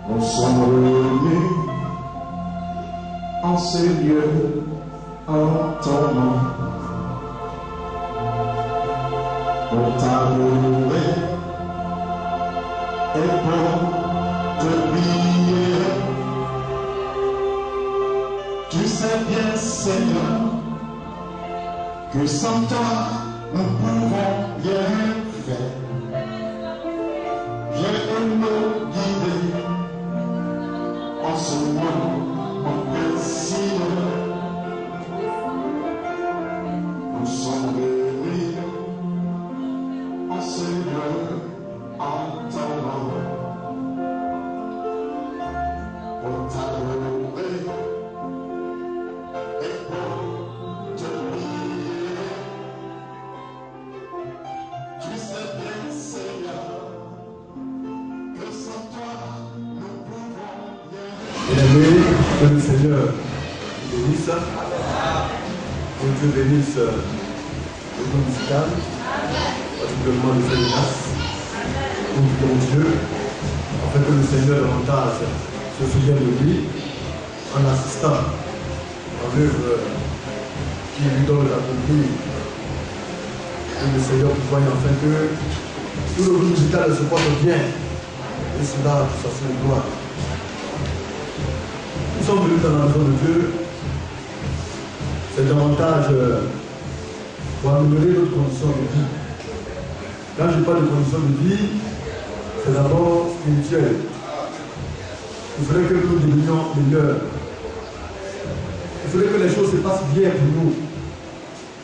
Nous sommes réunis en ces lieux, en ton nom, pour t'adorer et pour te prier. Tu sais bien, Seigneur, que sans toi, nous ne pouvons rien faire. Viens nous guider en ce moment précis. Nous sommes réunis en Seigneur, en ton nom, pour t'adorer et pour te prier. Tu sais bien, Seigneur, que sans toi, nous pouvons rien. Bien-aimés, que le Seigneur bénisse, que Dieu bénisse le groupe musical, particulièrement le Félinas, pour ton Dieu, afin que le Seigneur davantage se souvienne de lui en assistant à l'œuvre qui lui donne d'accomplir. Que le Seigneur voie enfin que tout le groupe musical se porte bien, et cela pour sa seule gloire. Nous sommes venus dans la maison de Dieu, c'est davantage pour améliorer notre condition de vie. Quand je parle de condition de vie, c'est d'abord spirituel. Il faudrait que nous devenions meilleurs. Il faudrait que les choses se passent bien pour nous.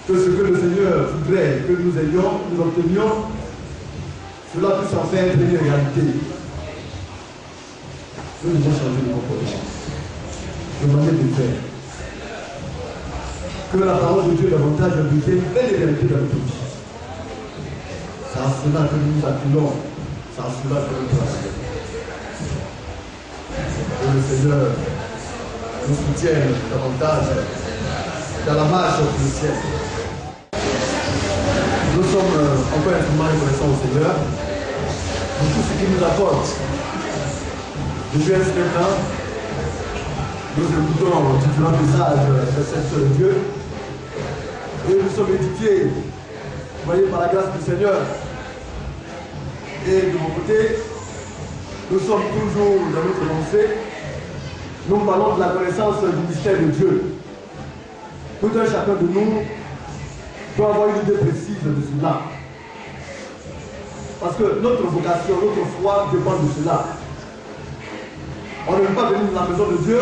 Que ce que le Seigneur voudrait que nous ayons, nous obtenions, cela puisse en faire une réalité. Nous devons changer de comportement, de manière de faire. Que la parole de Dieu davantage devienne une belle réalité dans notre vie. C'est à cela que nous nous appelons, c'est à cela que nous travaillons. Que le Seigneur nous soutienne davantage dans la marche du ciel. Nous sommes encore infiniment reconnaissants au Seigneur pour tout ce qu'il nous accorde. Depuis un certain temps, nous écoutons différents messages de cette de Dieu et nous sommes édifiés, vous voyez, par la grâce du Seigneur. Et de mon côté, nous sommes toujours dans notre lancée. Nous parlons de la connaissance du mystère de Dieu. Tout un chacun de nous doit avoir une idée précise de cela. Parce que notre vocation, notre foi dépend de cela. On ne veut pas venir dans la maison de Dieu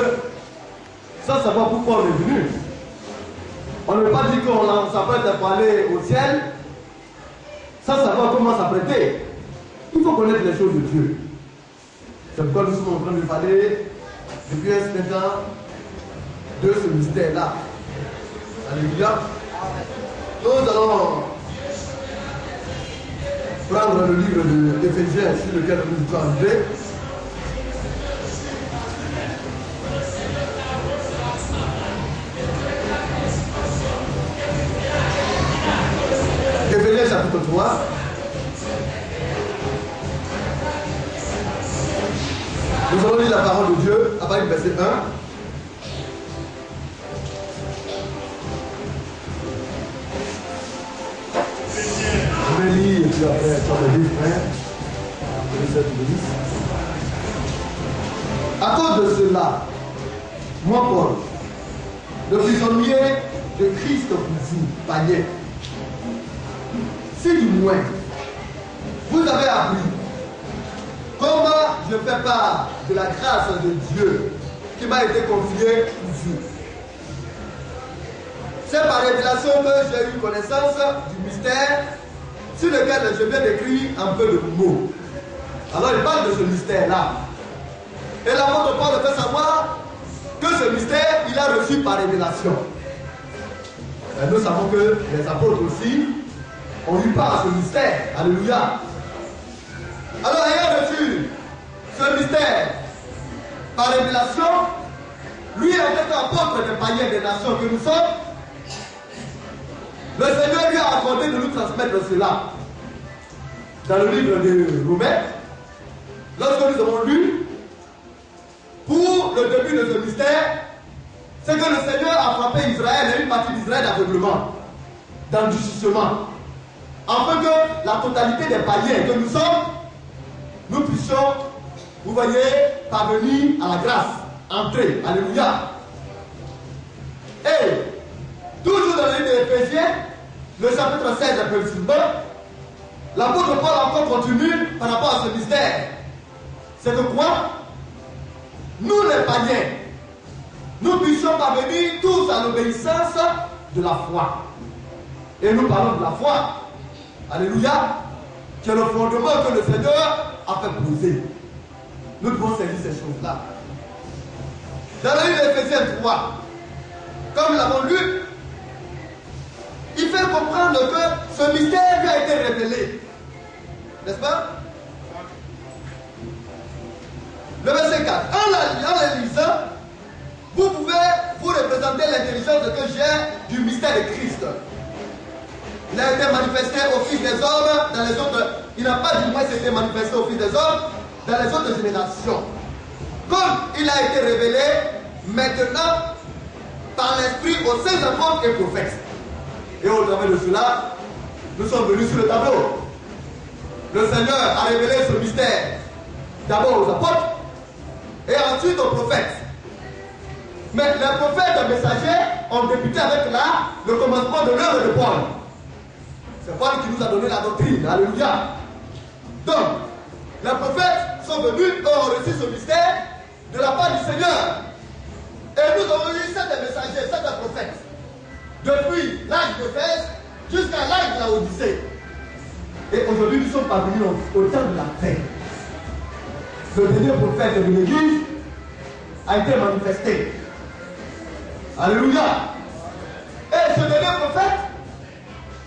sans savoir pourquoi on est venu. On ne veut pas dire qu'on s'apprête pour aller au ciel sans savoir comment s'apprêter. Il faut connaître les choses de Dieu. C'est pourquoi nous sommes en train de parler depuis un certain temps de ce mystère-là. Alléluia. Nous allons prendre le livre d'Éphésiens sur lequel nous sommes arrivés. Éphésiens chapitre 3. Nous allons lire la parole de Dieu à partir du verset 1. Je vais lire et puis après, tu vas lire, frère. À cause de cela, moi, Paul, le prisonnier de Christ pour vous, païens, si du moins vous avez appris comment je fais part de la grâce de Dieu qui m'a été confiée pour vous. C'est par révélation que j'ai eu connaissance du mystère sur lequel je viens d'écrire un peu de mots. Alors il parle de ce mystère-là. Et l'apôtre Paul fait savoir que ce mystère, il a reçu par révélation. Et nous savons que les apôtres aussi ont eu part à ce mystère. Alléluia. Alors ayant reçu ce mystère par révélation, lui en tant qu'apôtre des païens des nations que nous sommes, le Seigneur lui a accordé de nous transmettre cela. Dans le livre de Romains, lorsque nous avons lu, le début de ce mystère, c'est que le Seigneur a frappé Israël et une partie d'Israël d'aveuglement, d'endurcissement, afin que la totalité des païens que nous sommes, nous puissions, vous voyez, parvenir à la grâce, entrer. Alléluia. Et, toujours dans le livre d'Éphésiens, le chapitre 16, verset 9, l'apôtre Paul encore continue par rapport à ce mystère. C'est que quoi? Nous les païens, nous puissions parvenir tous à l'obéissance de la foi. Et nous parlons de la foi. Alléluia. Qui est le fondement que le Seigneur a fait poser. Nous devons saisir ces choses-là. Dans le livre d'Éphésiens 3, comme nous l'avons lu, il fait comprendre que ce mystère lui a été révélé. N'est-ce pas? Le verset 4. En le lisant, vous pouvez vous représenter l'intelligence que j'ai du mystère de Christ. Il a été manifesté au fils des hommes dans les autres. Il n'a pas du moins été manifesté au fils des hommes dans les autres générations. Comme il a été révélé maintenant par l'esprit aux saints apôtres et prophètes. Et au travers de cela, nous sommes venus sur le tableau. Le Seigneur a révélé ce mystère d'abord aux apôtres et ensuite aux prophètes. Mais les prophètes et les messagers ont débuté avec le commencement de l'œuvre de Paul. C'est Paul qui nous a donné la doctrine. Alléluia. Donc, les prophètes sont venus et ont reçu ce mystère de la part du Seigneur. Et nous avons eu 7 messagers, 7 prophètes. Depuis l'âge d'Éphèse jusqu'à l'âge de la Odyssée. Et aujourd'hui, nous sommes parvenus au temps de la fin. Le dernier prophète de l'Église a été manifesté. Alléluia. Et ce dernier prophète,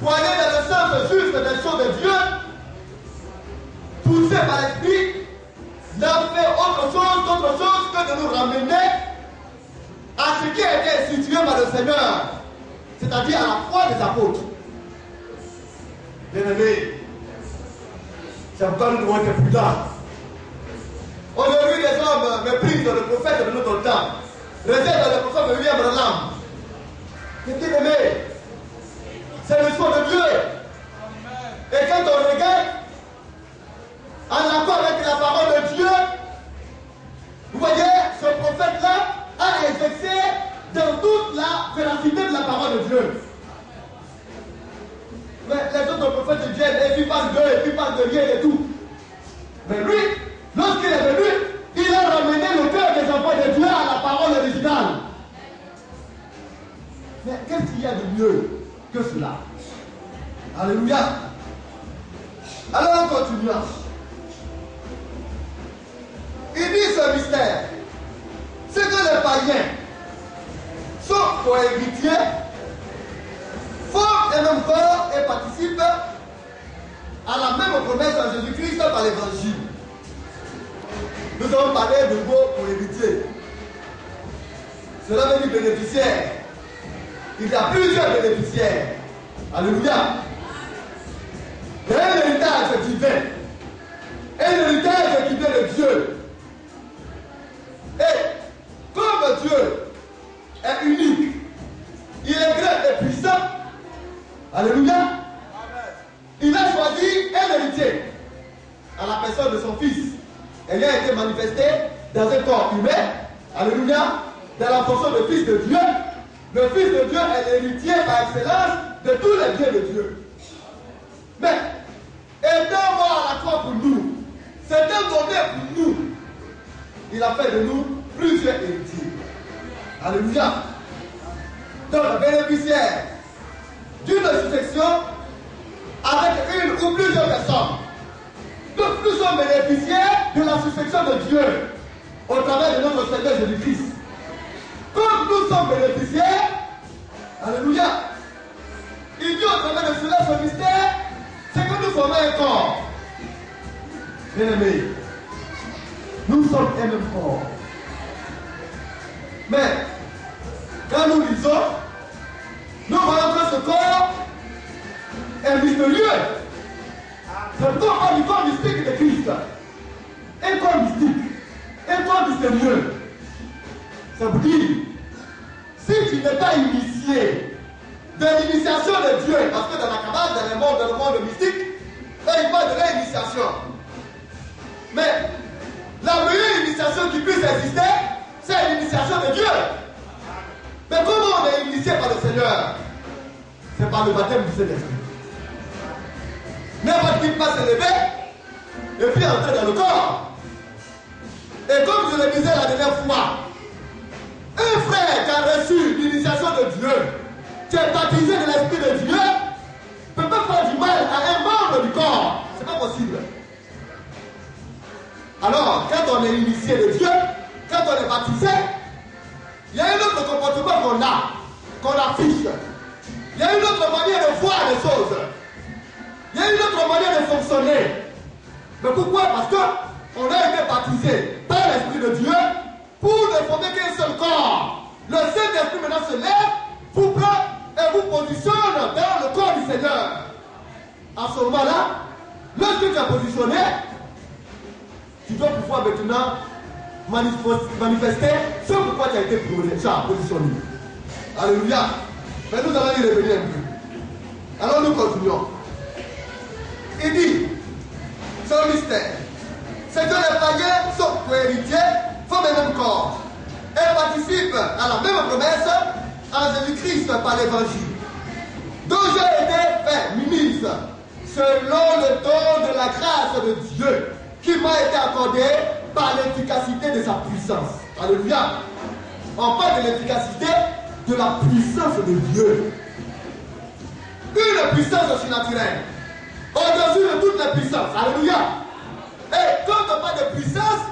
pour aller dans le sens juste des choses de Dieu, poussé par l'Esprit, n'a fait autre chose que de nous ramener à ce qui a été institué par le Seigneur, c'est-à-dire à la foi des apôtres. Bien-aimés, c'est pourquoi nous devons être prudents. Aujourd'hui, les hommes méprisent le prophète de notre temps, réservent le prophète William Branham. Mais bien-aimés, c'est le choix de Dieu. Et quand on regarde, en accord avec la parole de Dieu, vous voyez, ce prophète-là a exercé dans toute la véracité de la parole de Dieu. Mais les autres prophètes de Dieu, et puis parlent d'eux, et puis parlent de rien et tout. Mais lui, lorsqu'il est venu, il a ramené le cœur des enfants de Dieu à la parole originale. Mais qu'est-ce qu'il y a de mieux que cela? Alléluia. Alors on continue. Il dit ce mystère, c'est que les païens sont cohéritiers, forment un même corps et participent à la même promesse en Jésus-Christ par l'évangile. Nous avons parlé de mot cohéritier. Cela veut dire bénéficiaire. Il y a plusieurs bénéficiaires. Alléluia. Il y a un héritage divin. Un héritage qui vient de Dieu. Et comme Dieu est unique, il est grand et puissant. Alléluia. Il a choisi un héritier à la personne de son fils. Elle a été manifestée dans un corps humain. Alléluia. Dans la fonction de fils de Dieu. Le fils de Dieu est l'héritier par excellence de tous les biens de Dieu. Mais, étant mort à la croix pour nous, c'est un donné pour nous. Il a fait de nous plusieurs héritiers. Alléluia. Donc, bénéficiaire d'une succession avec une ou plusieurs personnes. Donc, nous sommes bénéficiaires de la succession de Dieu au travers de notre Seigneur Jésus-Christ. Comme nous sommes bénéficiaires, alléluia, il dit au travers de cela, ce mystère, c'est que nous formons un corps. Bien-aimés, nous sommes un même corps. Mais, quand nous lisons, nous voyons que ce corps est mystérieux. Ce corps a du corps mystique de Christ. Un corps mystique, un corps mystérieux. Ça vous dit, si tu n'es pas initié de l'initiation de Dieu, parce que dans la cabane, dans le monde mystique, là, il parle de l'initiation. Mais la meilleure initiation qui puisse exister, c'est l'initiation de Dieu. Mais comment on est initié par le Seigneur? C'est par le baptême du Saint-Esprit. N'importe qui peut se lever et puis entrer dans le corps. Et comme je le disais la dernière fois, un frère qui a reçu l'initiation de Dieu, qui est baptisé de l'Esprit de Dieu, ne peut pas faire du mal à un membre du corps. C'est pas possible. Alors, quand on est initié de Dieu, quand on est baptisé, il y a un autre comportement qu'on affiche. Il y a une autre manière de voir les choses. Il y a une autre manière de fonctionner. Mais pourquoi? Parce qu'on a été baptisé par l'Esprit de Dieu pour ne former qu'un seul corps. Le Saint-Esprit maintenant se lève, vous prend et vous positionne dans le corps du Seigneur. À ce moment-là, lorsque tu as positionné, tu dois pouvoir maintenant manifester ce pourquoi tu as été positionné. Alléluia. Mais nous allons y revenir un peu. Alors nous continuons. Il dit, c'est un mystère. C'est que les païens sont co-héritiers, forment le même corps. Et participent à la même promesse en Jésus-Christ par l'évangile. Dont j'ai été fait ministre selon le don de la grâce de Dieu qui m'a été accordé par l'efficacité de sa puissance. Alléluia. On parle de l'efficacité de la puissance de Dieu. Une puissance surnaturelle. Au-dessus de toutes les puissances. Alléluia. Et quand on parle de puissance,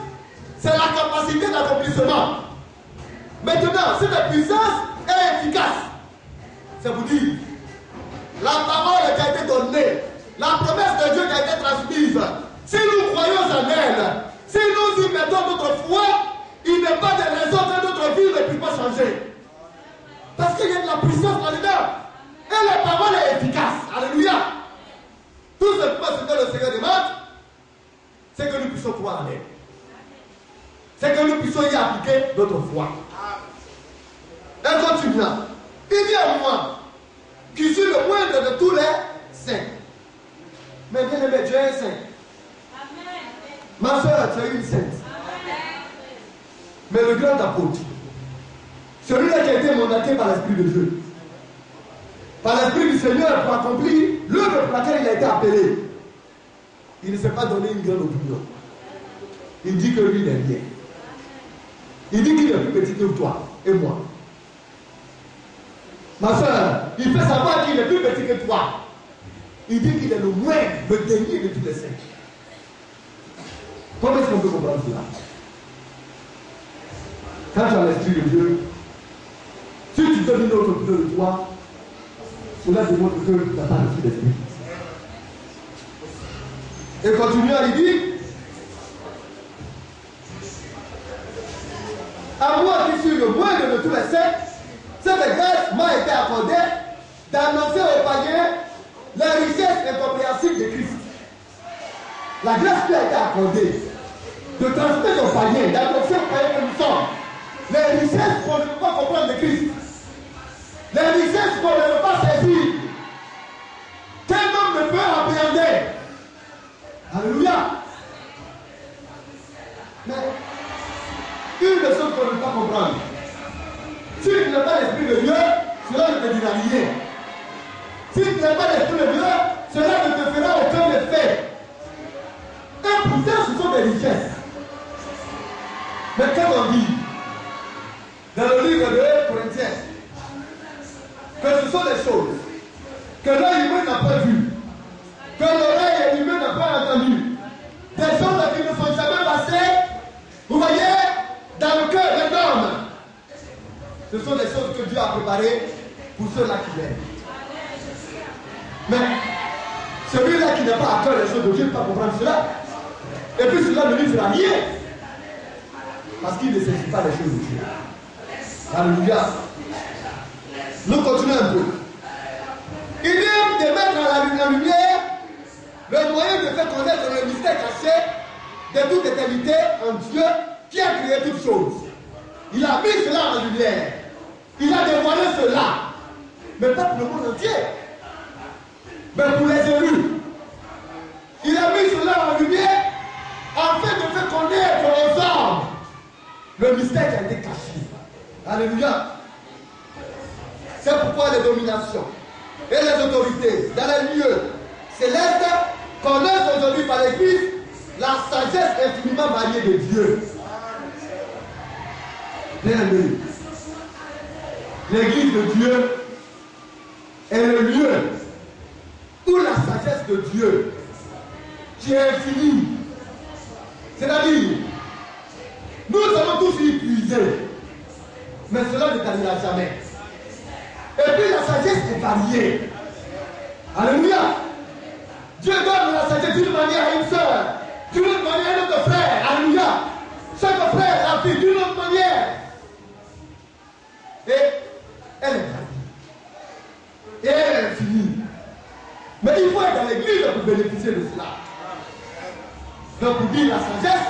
c'est la capacité d'accomplissement. Maintenant, cette puissance est efficace. Ça vous dit, la parole qui a été donnée, la promesse de Dieu qui a été transmise, si nous croyons en elle, si nous y mettons notre foi, il n'est pas de raison que notre vie ne puisse pas changer. Parce qu'il y a de la puissance là-dedans. Et la parole est efficace. Alléluia. Tout ce que le Seigneur demande, c'est que nous puissions croire en elle. C'est que nous puissions y appliquer notre foi. Et continuant, il dit à moi, qui suis le moindre de tous les saints. Mais bien aimé, Dieu est un saint. Ma soeur, tu es une sainte. Mais le grand apôtre, celui-là qui a été mandaté par l'Esprit de Dieu, par l'Esprit du Seigneur pour accomplir l'œuvre pour laquelle il a été appelé, il ne s'est pas donné une grande opinion. Il dit que lui, il est bien. Il dit qu'il est plus petit que toi et moi. Ma soeur, il fait savoir qu'il est plus petit que toi. Il dit qu'il est le moindre, le dernier de tous les saints. Comment est-ce qu'on peut comprendre cela? Quand tu as l'Esprit de Dieu, si tu donnes une autre opinion de toi, cela démontre que tu n'as pas l'Esprit d'Esprit. Et continuant, il dit, à moi qui suis le moindre de tous les saints, cette grâce m'a été accordée d'annoncer aux païens la richesse incompréhensible de Christ. La grâce qui a été accordée de transmettre aux païens, d'annoncer aux païens que nous sommes, les richesses qu'on ne peut pas comprendre de Christ, les richesses qu'on ne peut pas saisir, qu'un homme ne peut appréhender. Alléluia. Mais une des choses qu'on ne peut pas comprendre, si tu n'as pas l'Esprit de Dieu, cela ne te dira rien. Si tu n'as pas l'Esprit de Dieu, cela ne te fera aucun effet. Et pourtant, ce sont des richesses. Mais quand on dit, dans le livre de Corinthiens, que ce sont des choses que l'œil humain n'a pas vues, que l'oreille humaine n'a pas entendues, des choses qui ne sont jamais passées, vous voyez, dans le cœur d'un homme. Ce sont des choses que Dieu a préparées pour ceux-là qui l'aiment. Mais celui-là qui n'a pas à cœur les choses de Dieu ne peut pas comprendre cela. Et puis cela ne lui fera rien. Parce qu'il ne saisit pas les choses de Dieu. Alléluia. Nous continuons un peu. Il vient de mettre en lumière le moyen de faire connaître le mystère caché de toute éternité en Dieu qui a créé toutes choses. Il a mis cela en lumière. Il a dévoilé cela. Mais pas pour le monde entier. Mais pour les élus. Il a mis cela en lumière afin de faire connaître aux hommes le mystère qui a été caché. Alléluia. C'est pourquoi les dominations et les autorités dans les lieux célestes connaissent aujourd'hui par l'Église la sagesse infiniment variée de Dieu. Bien-aimé, l'Église de Dieu est le lieu où la sagesse de Dieu, qui est infinie, c'est-à-dire, nous allons tous y puiser, mais cela ne t'arrivera jamais. Et puis la sagesse est variée. Alléluia. Dieu donne la sagesse d'une manière à une soeur, d'une autre manière à un autre frère. Alléluia. Chaque frère la fille d'une autre manière. Et elle est variée. Et elle est infinie. Mais il faut être dans l'église pour bénéficier de cela. Donc pour dire la sagesse,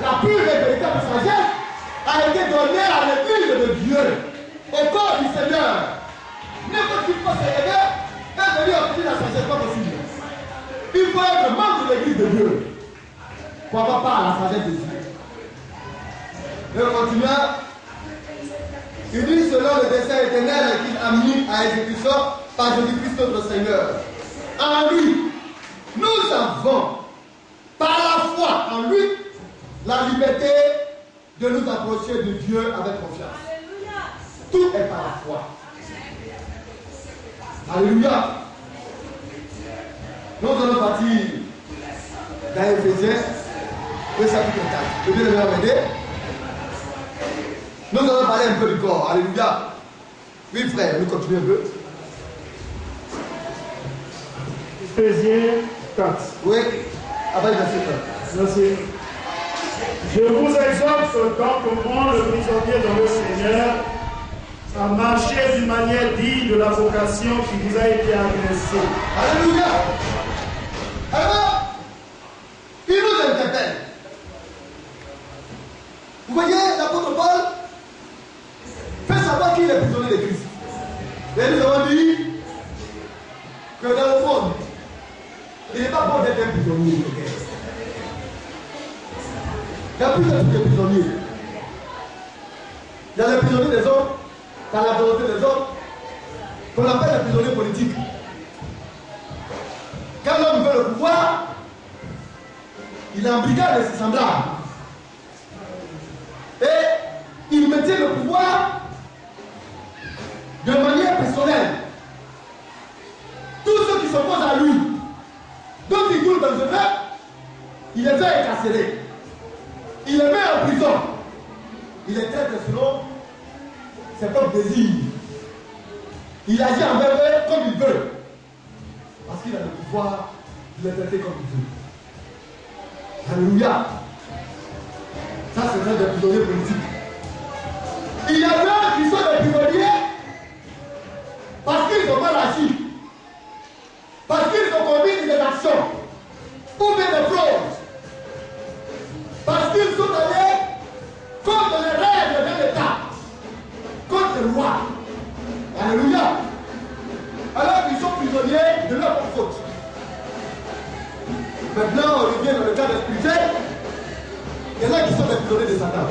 la pure et véritable sagesse a été donnée à l'église de Dieu, au corps du Seigneur. N'importe qui peut s'élever et venir obtenir la sagesse, pas possible. Il faut être membre de l'église de Dieu pour avoir part à la sagesse de Dieu. Et on continue. Il dit selon le dessein éternel qu'il a mis à exécution par Jésus-Christ notre Seigneur. En lui, nous avons, par la foi en lui, la liberté de nous approcher de Dieu avec confiance. Alléluia. Tout est par la foi. Alléluia. Nous allons partir dans Éphésiens, le chapitre 4. Je vais le regarder. Nous allons parler un peu du corps. Alléluia. Oui, frère, nous continuons un peu. Éphésiens 4. Oui, après le verset 1. Merci. Je vous exhorte donc, moi, le prisonnier dans le Seigneur, à marcher d'une manière digne de la vocation qui vous a été adressée. Alléluia. Alors, il nous interpelle. Vous voyez, l'apôtre Paul fait savoir qu'il est prisonnier de Christ. Et nous avons dit que dans le monde, il n'est pas bon d'être un prisonnier. Il y a plusieurs types de prisonniers. Il y a les prisonniers des hommes, par la volonté des hommes, qu'on appelle les prisonniers politiques. Quand l'homme veut le pouvoir, il embrigade ses semblables. Et il mettait le pouvoir de manière personnelle. Tous ceux qui s'opposent à lui, dont il coule dans le feu, il les fait incarcérer. Il les met en prison. Il les traite selon ses propres désirs. Il agit envers eux comme il veut. Parce qu'il a le pouvoir de les traiter comme il veut. Alléluia. Ça, c'est vrai des prisonniers politiques. Il y a d'autres qui sont des prisonniers parce qu'ils ont mal agi. Parce qu'ils ont commis des actions. Ou bien des fraudes. Parce qu'ils sont allés contre les règles de l'État. Contre les lois. Alléluia. Alors ils sont prisonniers de leur faute. Maintenant, on revient dans le cadre spirituel. Il y en a qui sont des prisonniers de Satan.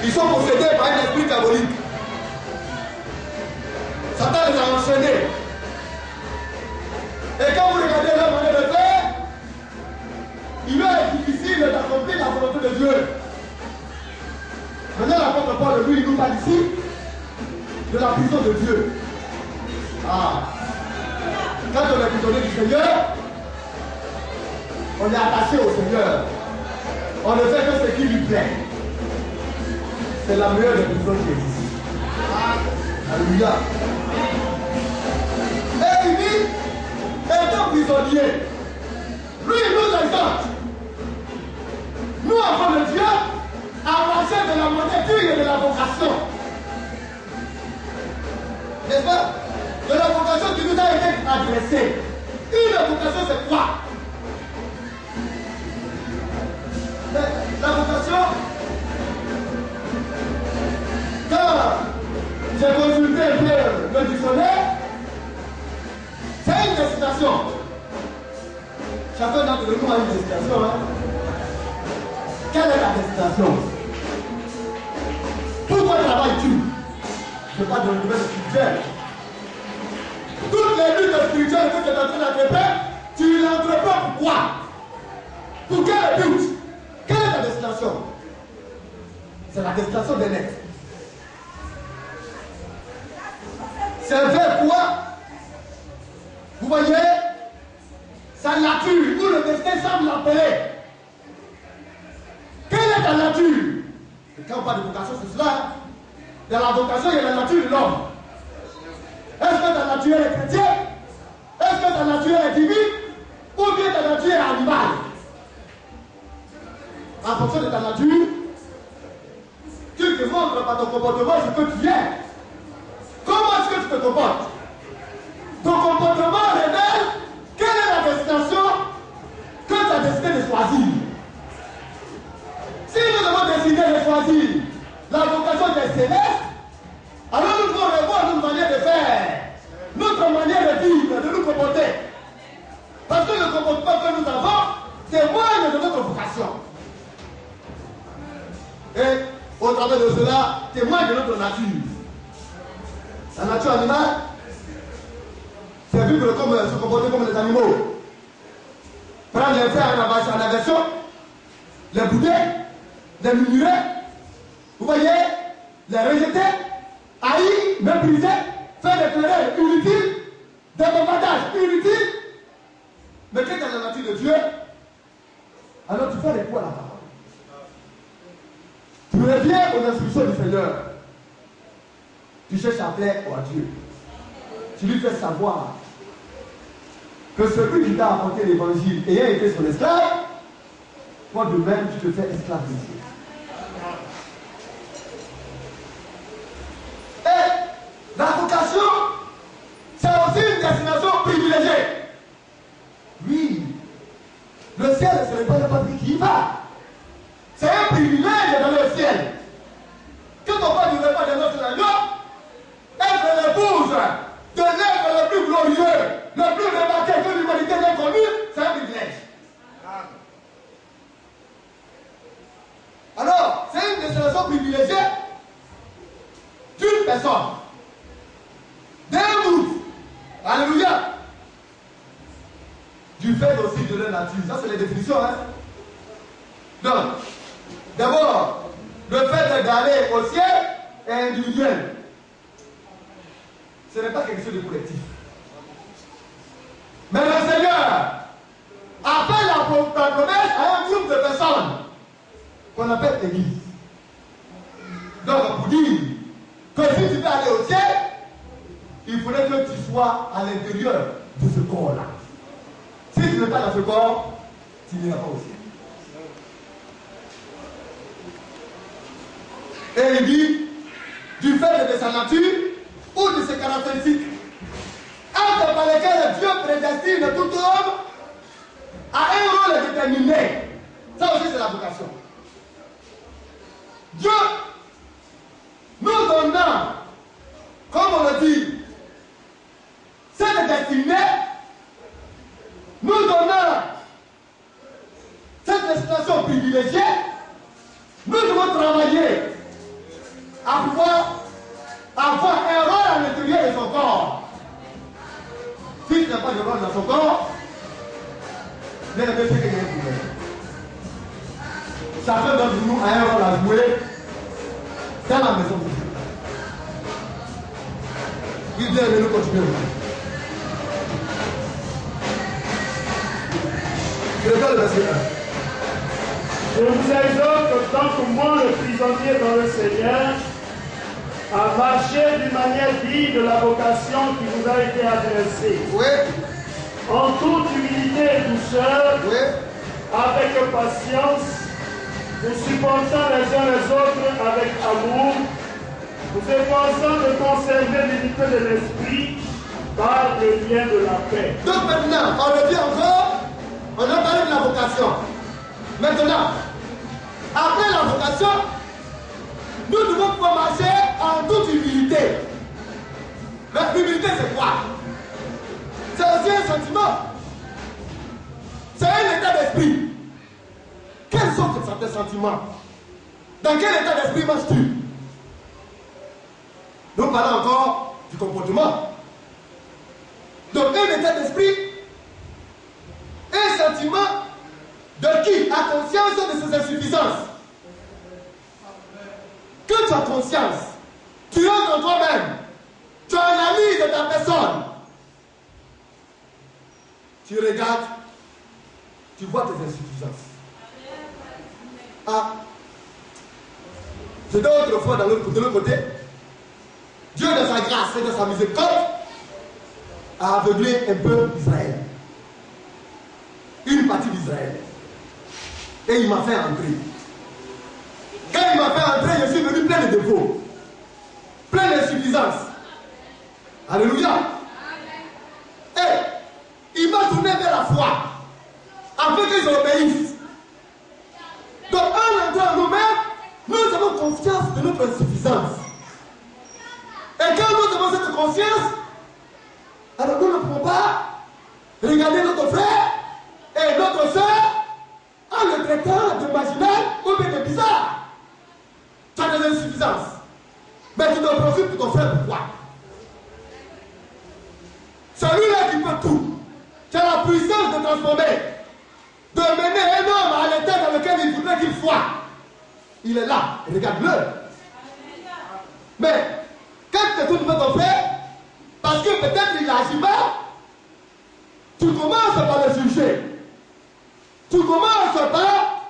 Ils sont possédés par un esprit diabolique. Satan les a enchaînés. Et quand vous regardez leur manière de faire, il va être difficile d'accomplir la volonté de Dieu. Maintenant, l'apôtre Paul, lui, il nous parle ici de la prison de Dieu. Ah. Quand on est prisonnier du Seigneur, on est attaché au Seigneur. On ne fait que ce qui lui plaît. C'est la meilleure des prisons qui existe. Alléluia. Et il dit, étant prisonnier, lui il nous exhorte. Nous, enfants de Dieu, à marcher de la monnaie et de la vocation. N'est-ce pas? De la vocation qui nous a été adressée. Une vocation, c'est quoi? La vocation, destination. Chacun d'entre nous a une destination. Hein? Quelle est la destination? Pourquoi travailles-tu? Je parle de l'univers spirituel. Toutes les luttes spirituelles que tu es en train d'entreprendre, tu l'entreprends pourquoi? Pour quel but? Quelle est ta destination? C'est la destination des nets. C'est vers quoi? Vous voyez? Sa nature, où le destin semble l'appeler. Quelle est ta nature? Et quand on parle de vocation, c'est cela. Dans la vocation, il y a la nature de l'homme. Est-ce que ta nature est chrétienne? Est-ce que ta nature est divine? Ou bien ta nature est animale? En fonction de ta nature, tu te montres par ton comportement ce que tu es. Comment est-ce que tu te comportes? Ton comportement révèle quelle est la destination que tu as décidé de choisir. Si nous avons décidé de choisir la vocation des célestes, alors nous devons revoir notre manière de faire, notre manière de vivre, de nous comporter. Parce que le comportement que nous avons témoigne de notre vocation. Et au travers de cela, témoigne de notre nature. La nature animale, c'est vivre comme, se comporter comme les animaux. Prendre les faire en aversion, les bouder, les murmurer, vous voyez, les rejeter, haïr, mépriser, faire des querelles inutiles, des bombardages inutiles. Mais quand tu as la nature de Dieu, alors tu fais les coups à la parole. Tu reviens aux instructions du Seigneur. Tu cherches à plaire à Dieu. Tu lui fais savoir que celui qui t'a apporté l'évangile ayant été son esclave, toi de même tu te fais esclave de Dieu. Et la vocation, c'est aussi une destination privilégiée. Oui, le ciel, ce n'est pas n'importe qui y va. C'est un privilège dans le ciel. Quand on parle du repas de notre agneau, être l'épouse de l'être le plus glorieux, le plus remarqué que l'humanité ait connu, c'est un privilège. Alors, c'est une destination privilégiée d'une personne, d'un groupe. Alléluia. Du fait aussi de leur nature. Ça, c'est les définitions. Hein? Donc, d'abord, le fait d'aller au ciel est individuel. Ce n'est pas quelque chose de collectif. Mais le Seigneur appelle la promesse à un groupe de personnes qu'on appelle l'Église. Donc, pour dire que si tu veux aller au ciel, il faudrait que tu sois à l'intérieur de ce corps-là. Si tu n'es pas dans ce corps, tu n'iras pas au ciel. Et il dit, du fait de sa nature ou de ses caractéristiques, entre par lesquelles Dieu prédestine tout homme à un rôle déterminé. Ça aussi, c'est la vocation. Dieu nous donnant, comme on le dit, cette destinée, nous donnant cette destination privilégiée, nous devons travailler à pouvoir avoir un rôle à l'intérieur de son corps. Si tu n'as pas de rôle dans son corps, mais le péché est un problème. Chacun d'entre nous a un rôle à jouer dans la maison de Dieu. Oui, bien, nous continuons. Je vais faire le verset 1. Je vous exhorte, tant que moi, le prisonnier dans le Seigneur, à marcher d'une manière digne de la vocation qui vous a été adressée. Oui. En toute humilité et douceur, Oui. avec patience, vous supportant les uns les autres avec amour, vous efforçant de conserver l'unité de l'esprit par le lien de la paix. Donc maintenant, on revient encore, on a parlé de la vocation. Maintenant, après la vocation, nous devons pouvoir marcher en toute humilité. La humilité, c'est quoi? C'est choisi un sentiment. C'est un état d'esprit. Quels sont tes sentiments? Dans quel état d'esprit marches-tu? Nous parlons encore du comportement. Donc un état d'esprit, un sentiment de qui a conscience de ses insuffisances. Que tu as conscience, tu rentres en toi-même, tu analyses de ta personne. Tu regardes, tu vois tes insuffisances. Ah, c'était autrefois de l'autre côté. Dieu de sa grâce et de sa miséricorde a aveuglé un peu Israël. Une partie d'Israël. Et il m'a fait entrer. Quand il m'a fait entrer, je suis venu plein de défauts. Plein d'insuffisances. Alléluia. Et il m'a tourné vers la foi. Afin qu'ils obéissent. Donc en entrant en nous-mêmes, nous avons confiance de notre insuffisance. Et quand nous avons cette conscience, alors nous ne pouvons pas regarder notre frère et notre soeur en le traitant de marginal ou bien de bizarre. Tu as des insuffisances. Mais tu te profites pour ton frère pourquoi? Celui-là qui peut tout. Tu as la puissance de transformer, de mener un homme à l'état dans lequel il voudrait qu'il soit. Il est là, regarde-le. Mais quand tu tournes vers ton frère, parce que peut-être il n'agit pas, tu commences par le juger. Tu commences par,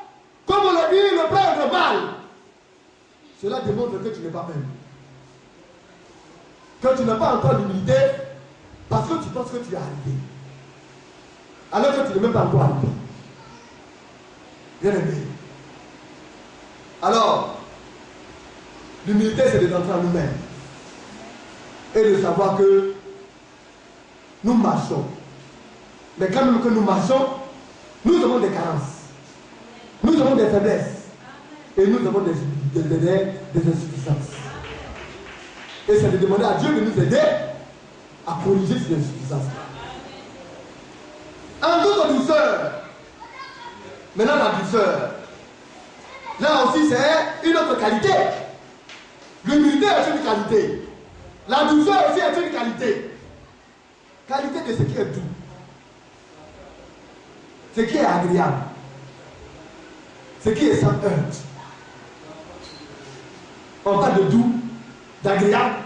comme on l'a dit, le prendre mal. Cela démontre que tu n'es pas même. Que tu n'as pas encore l'humilité parce que tu penses que tu es arrivé. Alors que tu n'es même pas encore arrivé. Bien aimé. Alors, l'humilité, c'est d'entrer en nous-mêmes. Et de savoir que nous marchons. Mais quand même que nous marchons, nous avons des carences. Nous avons des faiblesses. Et nous avons des insuffisances. Et c'est de demander à Dieu de nous aider à corriger ces insuffisances. En toute douceur. Maintenant, la douceur. Là aussi, c'est une autre qualité. L'humilité est une qualité. La douceur aussi est une qualité. Qualité de ce qui est doux. Ce qui est agréable. Ce qui est sans heurte. On parle de doux, d'agréable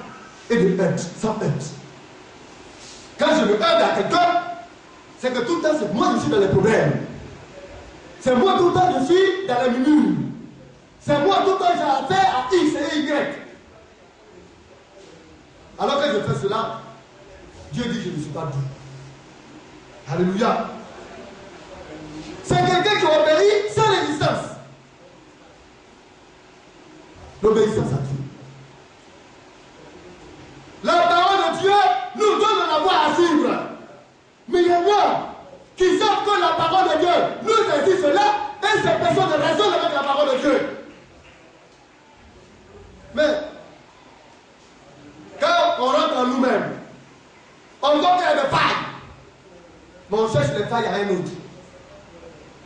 et de heurte, sans heurte. Quand je me heurte à quelqu'un, c'est que tout le temps, c'est moi je suis dans les problèmes. C'est moi tout le temps je suis dans les murmures. C'est moi tout le temps j'ai affaire à X et Y. Alors que je fais cela, Dieu dit que je ne suis pas doux. Alléluia. C'est quelqu'un qui obéit sans résistance. L'obéissance à Dieu. La parole de Dieu nous donne la voie à suivre. Mais il y en a qui savent que la parole de Dieu nous a dit cela et ces personnes raisonnent avec la parole de Dieu. Mais quand on rentre en nous-mêmes, on voit qu'il y a des failles. Mais on cherche les failles à un autre.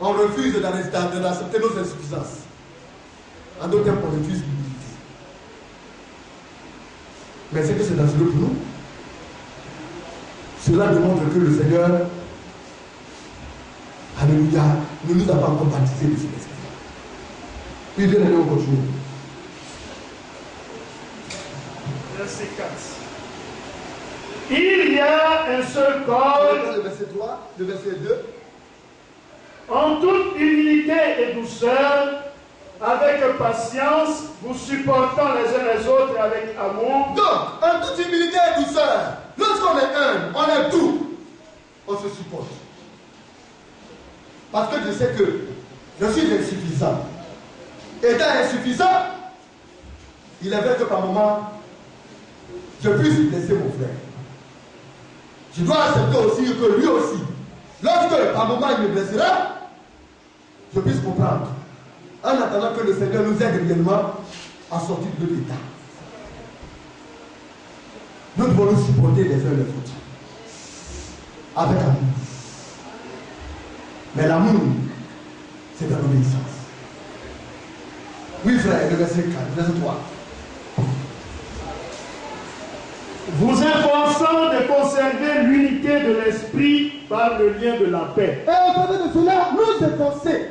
On refuse d'accepter nos insuffisances. En d'autres termes, on refuse l'humilité. Mais c'est que c'est dangereux pour nous. Cela démontre que le Seigneur, alléluia, ne nous a pas encore baptisé de cet esprit. Puis bien aimé, on continue. Verset 4. Il y a un seul corps. Le verset 3, le verset 2. En toute humilité et douceur, avec patience, vous supportant les uns les autres avec amour. Donc, en toute humilité et douceur, lorsqu'on est un, on est tout, on se supporte. Parce que je sais que je suis insuffisant. Étant insuffisant, il est vrai que par moment, je puisse blesser mon frère. Je dois accepter aussi que lui aussi, lorsque par moment il me blessera, je puisse comprendre. En attendant que le Seigneur nous aide réellement à sortir de l'état. Nous devons nous supporter les uns les autres. avec amour. Mais l'amour, c'est de l'obéissance. Oui, frère, le verset 4, verset 3. Vous efforçant de conserver l'unité de l'esprit par le lien de la paix. Et au travers de cela, nous efforcer.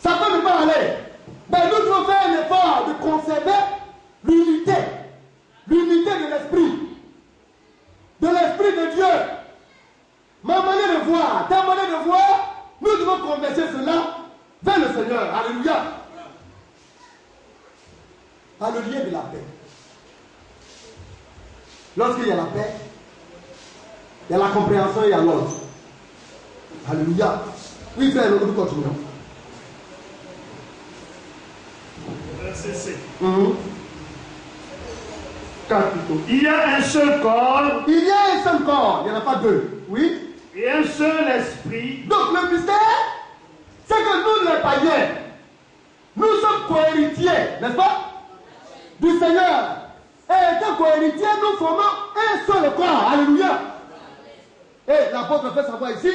Ça peut ne pas aller. Mais nous devons faire un effort de conserver l'unité. L'unité de l'esprit. De l'esprit de Dieu. Ma manière de voir, ta manière de voir, nous devons converser cela vers le Seigneur. Alléluia. Par le lien de la paix. Lorsqu'il y a la paix, il y a la compréhension et il y a l'ordre. Alléluia. Oui, frère, nous continuons. Verset 7. 4 plutôt. Il y a un seul corps. Il y a un seul corps, il n'y en a pas deux. Oui. Et un seul esprit. Donc le mystère, c'est que nous les païens, nous sommes co-héritiers, n'est-ce pas, du Seigneur. Et étant co-héritiers, nous formons un seul corps. Alléluia. Et l'apôtre fait savoir ici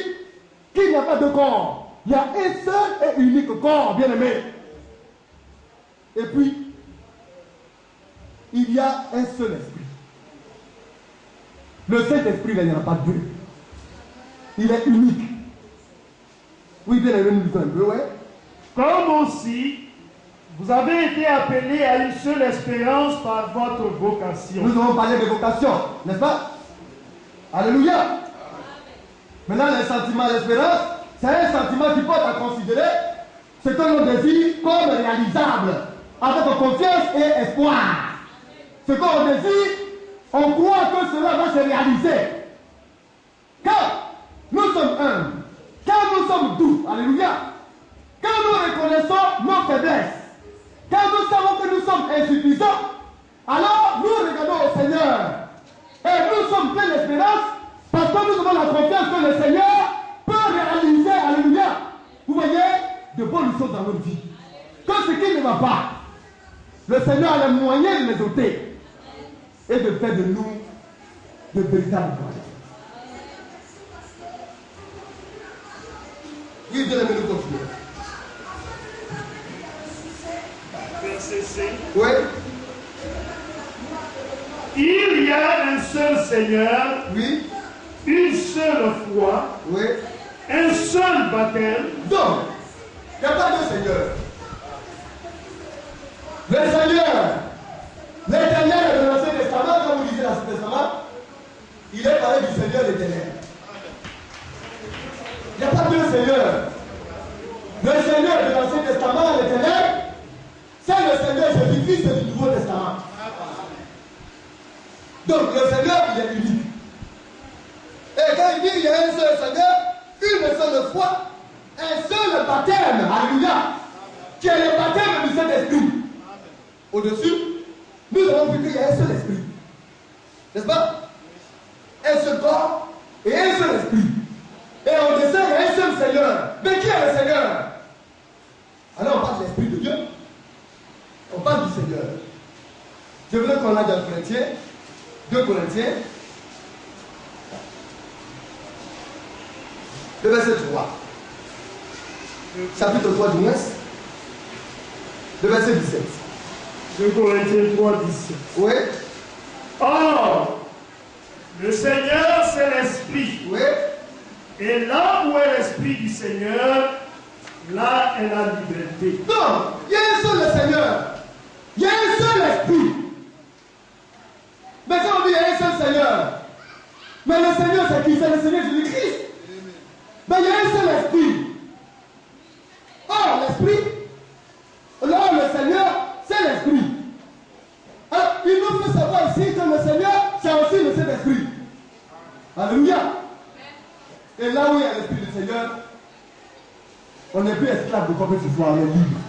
qu'il n'y a pas de corps. Il y a un seul et unique corps, bien aimé. Et puis, il y a un seul esprit. Le Saint-Esprit, il n'y en a pas deux. Il est unique. Oui, bien aimé, nous disons un peu, ouais. Comme aussi, vous avez été appelés à une seule espérance par votre vocation. Nous avons parlé de vocation, n'est-ce pas? Alléluia. Maintenant, le sentiment d'espérance, c'est un sentiment qui porte à considérer ce que l'on désire comme réalisable, avec confiance et espoir. Ce qu'on désire, on croit que cela va se réaliser. Car nous sommes un, car nous sommes doux, alléluia. Quand nous reconnaissons nos faiblesses, quand nous savons que nous sommes insuffisants, alors nous regardons au Seigneur. Et nous sommes pleins d'espérance parce que nous avons la confiance que le Seigneur peut réaliser, alléluia. Vous voyez, de bonnes choses dans notre vie. Que ce qui ne va pas, le Seigneur a le moyen de les ôter et de faire de nous de véritables croyants. Oui, bien aimé, nous continuons. Verset 5. Oui. Il y a un seul Seigneur, Oui. une seule foi, Oui. un seul baptême. Donc, il n'y a pas de Seigneur. Le Seigneur, l'éternel de l'Ancien Testament, comme vous lisez l'Ancien Testament, il est parlé du Seigneur l'éternel. Il n'y a pas deux seigneurs. Le Seigneur de l'Ancien Testament, l'éternel, c'est le Seigneur Jésus-Christ du Nouveau Testament. Donc le Seigneur, il est unique. Et quand il dit il y a un seul Seigneur, une seule foi, un seul baptême, alléluia, qui est le baptême du Saint-Esprit. Au-dessus, nous avons vu qu'il y a un seul esprit. N'est-ce pas? Un seul corps et un seul esprit. Et au-dessus, il y a un seul Seigneur. Mais qui est le Seigneur? Alors on parle de l'Esprit de Dieu. On parle du Seigneur. Je voudrais qu'on aille dans Corinthiens, 2 Corinthiens, le verset 3. Chapitre 3 du moins, le verset 17. 2 Corinthiens 3, 17. Oui, Or, le Seigneur, c'est l'Esprit. oui. Et là où est l'Esprit du Seigneur, là est la liberté. Donc, il y a un seul Seigneur. Il y a un seul esprit. Mais quand on dit il y a un seul Seigneur, mais le Seigneur c'est qui? C'est le Seigneur Jésus-Christ. Mais il y a un seul esprit. Or, l'esprit, là le Seigneur, c'est l'esprit. Alors, il nous fait savoir ici que le Seigneur, c'est aussi le Saint-Esprit. Alléluia. Et là où il y a l'esprit du Seigneur, on n'est plus esclave de quoi que ce soit, on est libre.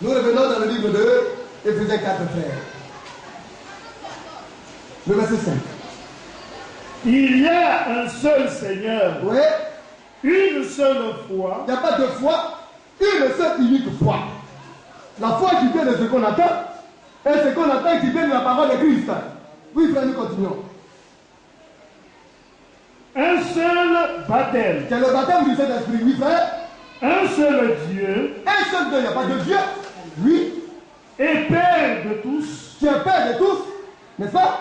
Nous revenons dans le livre de Éphésiens 4, frères. Le verset 5. Il y a un seul Seigneur, Oui, une seule foi, il n'y a pas de foi, une seule unique foi. La foi qui vient de ce qu'on attend, et ce qu'on attend qui vient de la parole de Christ. Oui, frère, nous continuons. Un seul baptême. C'est le baptême du Saint-Esprit, oui frère. Un seul Dieu. Un seul Dieu, il n'y a pas de Dieu. Oui. Et Père de tous. Qui est Père de tous, n'est-ce pas?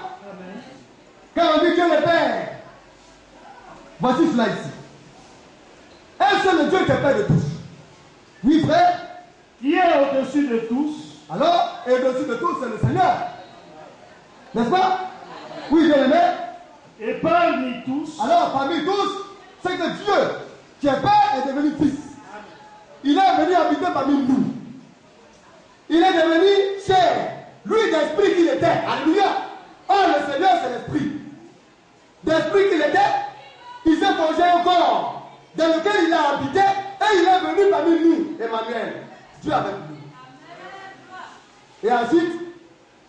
Quand on dit Dieu le Père, voici cela ici. Un seul Dieu qui est Père de tous. Oui frère. Qui est au-dessus de tous. Alors, et au-dessus de tous, c'est le Seigneur. N'est-ce pas? Oui, bien aimé. Et parmi tous. Alors, parmi tous, c'est que Dieu, qui est Père, est devenu Fils. Il est venu habiter parmi nous. Il est devenu chair. Lui, d'esprit qu'il était. Alléluia. Or, le Seigneur, c'est l'esprit. D'esprit qu'il était, il s'est forgé un corps dans lequel il a habité et il est venu parmi nous. Emmanuel, Dieu avec nous. Et ensuite,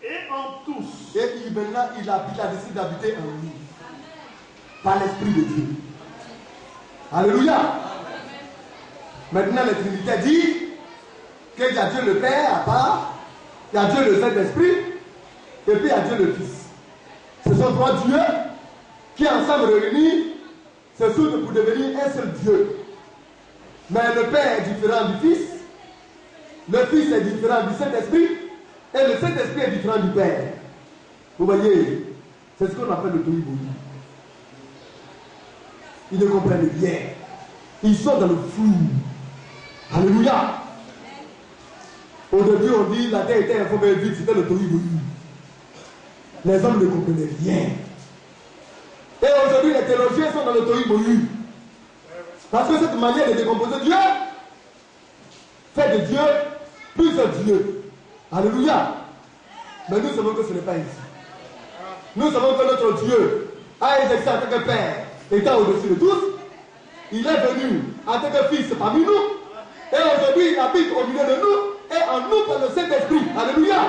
et en tous. Et maintenant, il a décidé d'habiter en nous. Par l'Esprit de Dieu. Alléluia. Maintenant, le Trinité dit qu'il y a Dieu le Père à part, il y a Dieu le Saint-Esprit, et puis il y a Dieu le Fils. Ce sont trois dieux qui ensemble réunis se soudent pour devenir un seul Dieu. Mais le Père est différent du Fils, le Fils est différent du Saint-Esprit, et le Saint-Esprit est différent du Père. Vous voyez, c'est ce qu'on appelle le tohu-bohu. Ils ne comprennent rien. Ils sont dans le flou. Alléluia. Au début, on dit la terre était informée vite, c'était le tohu-bohu. Les hommes ne comprenaient rien. Et aujourd'hui, les théologiens sont dans le tohu-bohu. Parce que cette manière de décomposer Dieu fait de Dieu plusieurs dieux. Alléluia. Mais nous savons que ce n'est pas ici. Nous savons que notre Dieu a exercé en tant que Père, étant au-dessus de tous. Il est venu en tant que Fils parmi nous. Et aujourd'hui, il habite au milieu de nous. Et en nous par le Saint-Esprit. Alléluia.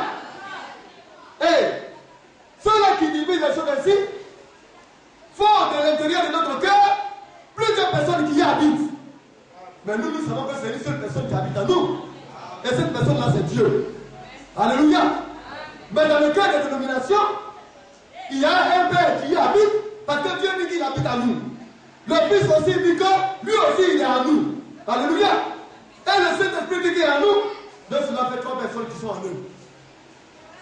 Et ceux-là qui divisent les choses ainsi font de l'intérieur de notre cœur plusieurs personnes qui y habitent. Mais nous, nous savons que c'est une seule personne qui habite en nous. Et cette personne-là, c'est Dieu. Alléluia. Mais dans le cœur des dénominations, il y a un Père qui y habite parce que Dieu dit qu'il habite en nous. Le Fils aussi dit que lui aussi il est en nous. Alléluia. Et le Saint-Esprit dit qu'il est en nous. Donc cela fait trois personnes qui sont en eux.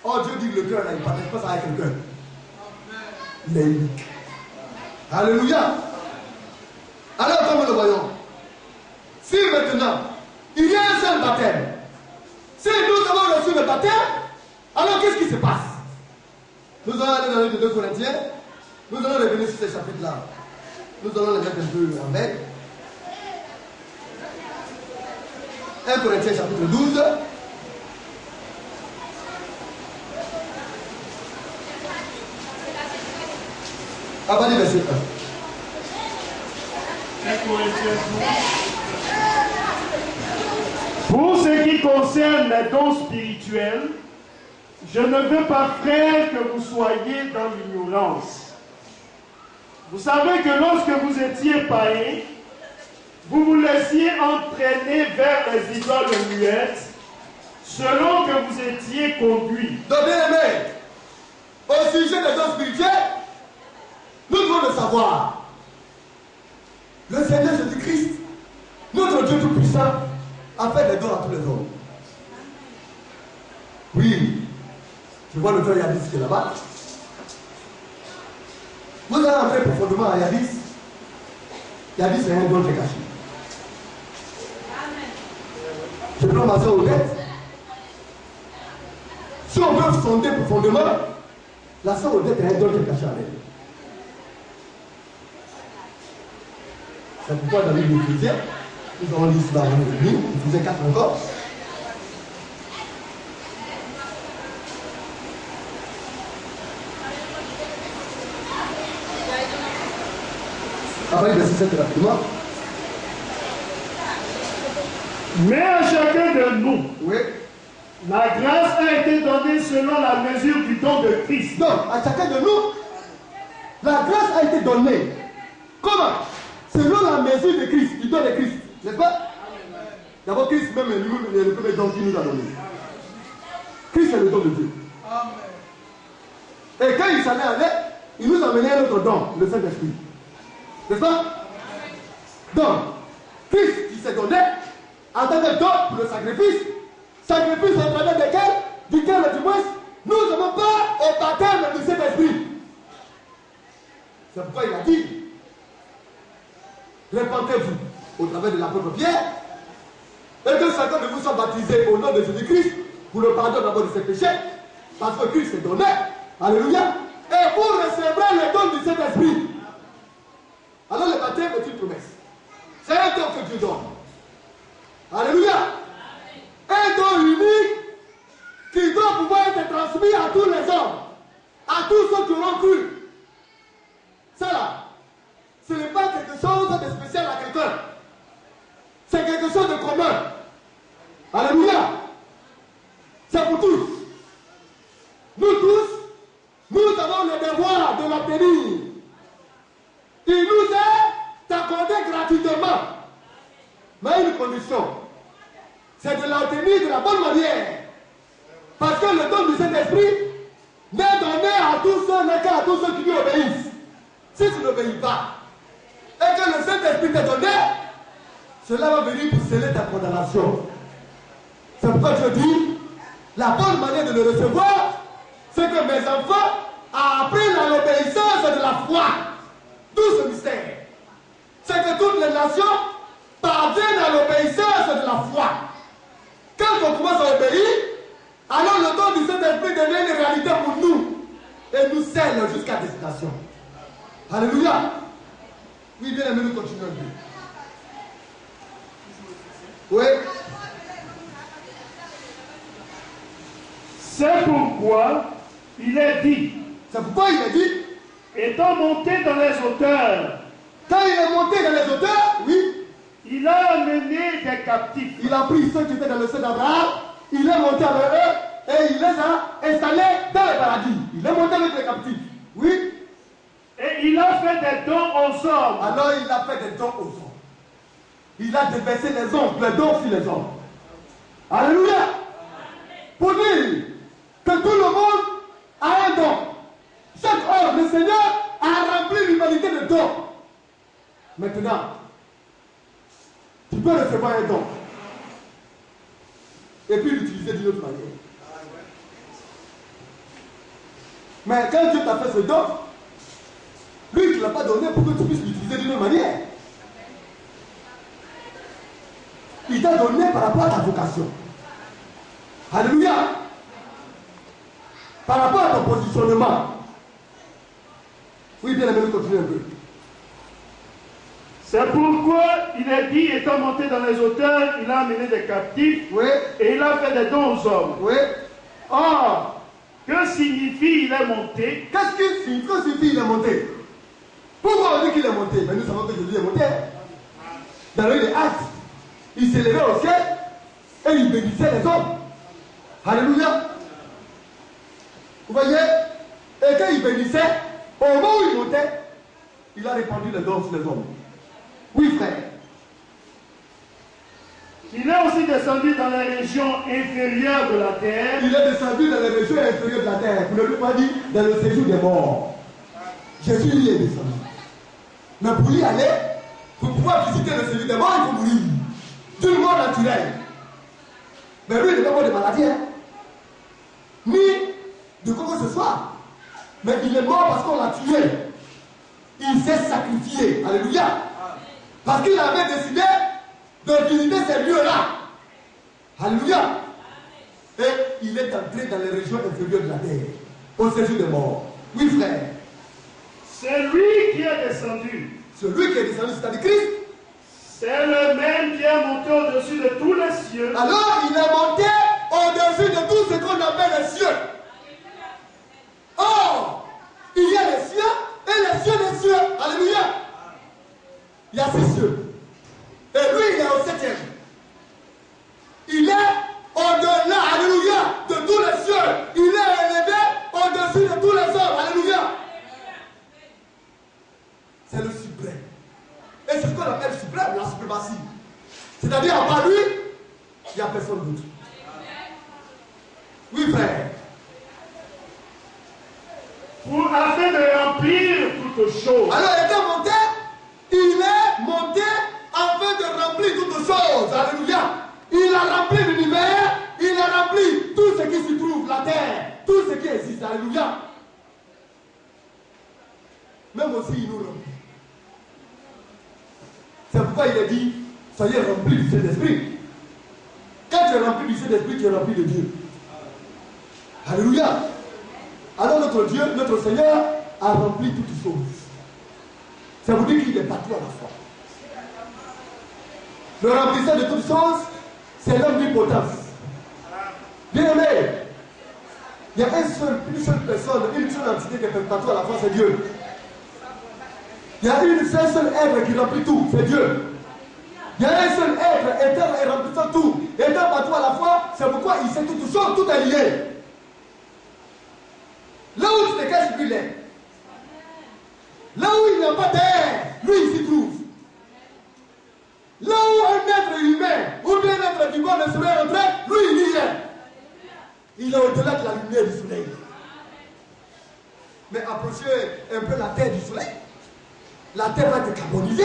Oh, Dieu dit que le cœur là, il ne partage pas ça avec le cœur. Il est unique. Alléluia. Alors comme nous le voyons, si maintenant il y a un seul baptême, si nous avons reçu le baptême, alors qu'est-ce qui se passe? Nous allons aller dans le 2 Corinthiens. Nous allons revenir sur ces chapitres-là. Nous allons les mettre un peu en veille. 1 Corinthiens chapitre 12. À partir du verset 1. 1 Corinthiens 12. Pour ce qui concerne les dons spirituels, je ne veux pas, frère, que vous soyez dans l'ignorance. Vous savez que lorsque vous étiez païens, vous vous laissiez entraîner vers les idoles muettes, selon que vous étiez conduits. Donc, bien aimé, au sujet des dons spirituels, nous devons le savoir. Le Seigneur Jésus-Christ, notre Dieu Tout-Puissant, a fait des dons à tous les hommes. Oui, je vois le frère Yadis qui est là-bas. Vous allez entrer profondément à Yadis. Yadis, c'est un don qui est caché. Je prends ma soeur Odette. Si on veut sonder profondément, la soeur Odette est un don qui est caché à elle. C'est pourquoi dans l'Église chrétienne, nous avons dit cela avant de venir, il faisait 4 encore. Après, il verset 7 rapidement. Mais à chacun de nous, Oui. la grâce a été donnée selon la mesure du don de Christ. Donc, à chacun de nous, la grâce a été donnée. Comment? Selon la mesure de Christ, du don de Christ. N'est-ce pas? D'abord, Christ même est le premier don qu'il nous a donné. Christ est le don de Dieu. Et quand il s'en est allé, il nous a amené un autre don, le Saint-Esprit. N'est-ce pas? Donc, Christ qui s'est donné en tant que don pour le sacrifice au travers duquel du moins, nous n'avons pas au baptême du Saint-Esprit. C'est pourquoi il a dit, répentez-vous au travers de l'apôtre Pierre, et que chacun de vous soit baptisé au nom de Jésus-Christ pour le pardon d'abord de ses péchés, parce que Christ s'est donné, alléluia, et vous recevrez le don du Saint-Esprit. Alors le baptême est une promesse. C'est un don que Dieu donne. Alléluia. Un don unique qui doit pouvoir être transmis à tous les hommes, à tous ceux qui auront cru. Ça là, ce n'est pas quelque chose de spécial à quelqu'un. C'est quelque chose de commun. Alléluia. C'est pour tous. Nous tous, nous avons le devoir de l'obtenir. Il nous est accordé gratuitement. Mais une condition, c'est de l'obtenir de la bonne manière. Parce que le don du Saint-Esprit n'est donné à tous ceux, n'est qu'à tous ceux qui lui obéissent. Si tu n'obéis pas, et que le Saint-Esprit t'est donné, cela va venir pour sceller ta condamnation. C'est pourquoi je dis, la bonne manière de le recevoir, c'est que mes enfants apprennent à l'obéissance de la foi. Tout ce mystère, c'est que toutes les nations parviennent à l'obéissance de la foi. Quand on commence à obéir, alors le don du Saint-Esprit devient une réalité pour nous et nous scelle jusqu'à destination. Alléluia. Oui, bien aimé, nous continuons un peu. Oui. C'est pourquoi il est dit. C'est pourquoi il est dit. Étant monté dans les hauteurs. Quand il est monté dans les hauteurs, oui. Il a amené des captifs. Il a pris ceux qui étaient dans le sein d'Abraham. Il est monté avec eux et il les a installés dans le paradis. Il est monté avec les captifs. Oui. Et il a fait des dons aux hommes. Alors il a fait des dons aux hommes. Il a déversé les hommes, les dons sur les hommes. Alléluia. Pour dire que tout le monde a un don. Chaque homme, le Seigneur a rempli l'humanité de dons. Maintenant, tu peux recevoir un don et puis l'utiliser d'une autre manière. Mais quand Dieu t'a fait ce don, lui, il ne l'a pas donné pour que tu puisses l'utiliser d'une autre manière. Il t'a donné par rapport à ta vocation. Alléluia. Par rapport à ton positionnement. Oui, bien aimé, nous continuons un peu. C'est pourquoi il est dit, étant monté dans les hauteurs, il a amené des captifs, Oui. Et il a fait des dons aux hommes. Oui. Or, que signifie il est monté? Qu'est-ce qu'il signifie il est monté? Pourquoi on dit qu'il est monté? Mais nous savons que Jésus est monté. Dans le livre des Actes, il s'élevait au ciel et il bénissait les hommes. Alléluia. Vous voyez? Et quand il bénissait, au moment où il montait, il a répandu les dons sur les hommes. Oui, frère. Il est aussi descendu dans les régions inférieures de la terre. Il est descendu dans les régions inférieures de la terre. Pour ne pas dire dans le séjour des morts. Jésus y est descendu. Mais pour y aller, pour pouvoir visiter le séjour des morts, il faut mourir. D'une mort naturelle. Mais lui, il n'est pas mort de maladie. Hein? Ni de quoi que ce soit. Mais il est mort parce qu'on l'a tué. Il s'est sacrifié. Alléluia. Parce qu'il avait décidé de visiter ces lieux-là. Alléluia. Et il est entré dans les régions inférieures de la terre. Au séjour des morts. Oui, frère. C'est lui qui est descendu. Celui qui est descendu, c'est-à-dire Christ. C'est le même qui est monté au-dessus de tous les cieux. Alors, il est monté au-dessus de tout ce qu'on appelle les cieux. Or, il y a les cieux et les cieux des cieux. Alléluia. Il y a 6 cieux. Et lui, il est au 7e. Il est au-delà, alléluia, de tous les cieux. Il est élevé au-dessus de tous les hommes. Alléluia. C'est le suprême. Et c'est ce qu'on appelle suprême, la suprématie. C'est-à-dire, à part lui, il n'y a personne d'autre. Oui, frère. Afin de remplir toutes choses. Alors, il était monté il est dit, soyez remplis du Saint-Esprit. Quand tu es rempli du Saint-Esprit, tu es rempli de Dieu. Alléluia. Alors notre Dieu, notre Seigneur, a rempli toutes choses. Ça vous dit qu'il est partout à la fois. Le remplisseur de toutes choses, c'est l'omnipotence. Bien aimé, il y a une seule personne, une seule entité qui est partout à la fois, c'est Dieu. Il y a une seule être qui remplit tout, c'est Dieu. Il y a un seul être éternel et remplissant tout, étant partout à la fois, c'est pourquoi il sait toutes choses, tout est lié. Là où tu te caches, lui, il est. Là où il n'y a pas d'air, lui, il s'y trouve. Là où un être humain ou bien un être vivant ne serait rentré, lui, il y est. Il est au-delà de la lumière du soleil. Mais approchez un peu la terre du soleil. La terre va être carbonisée.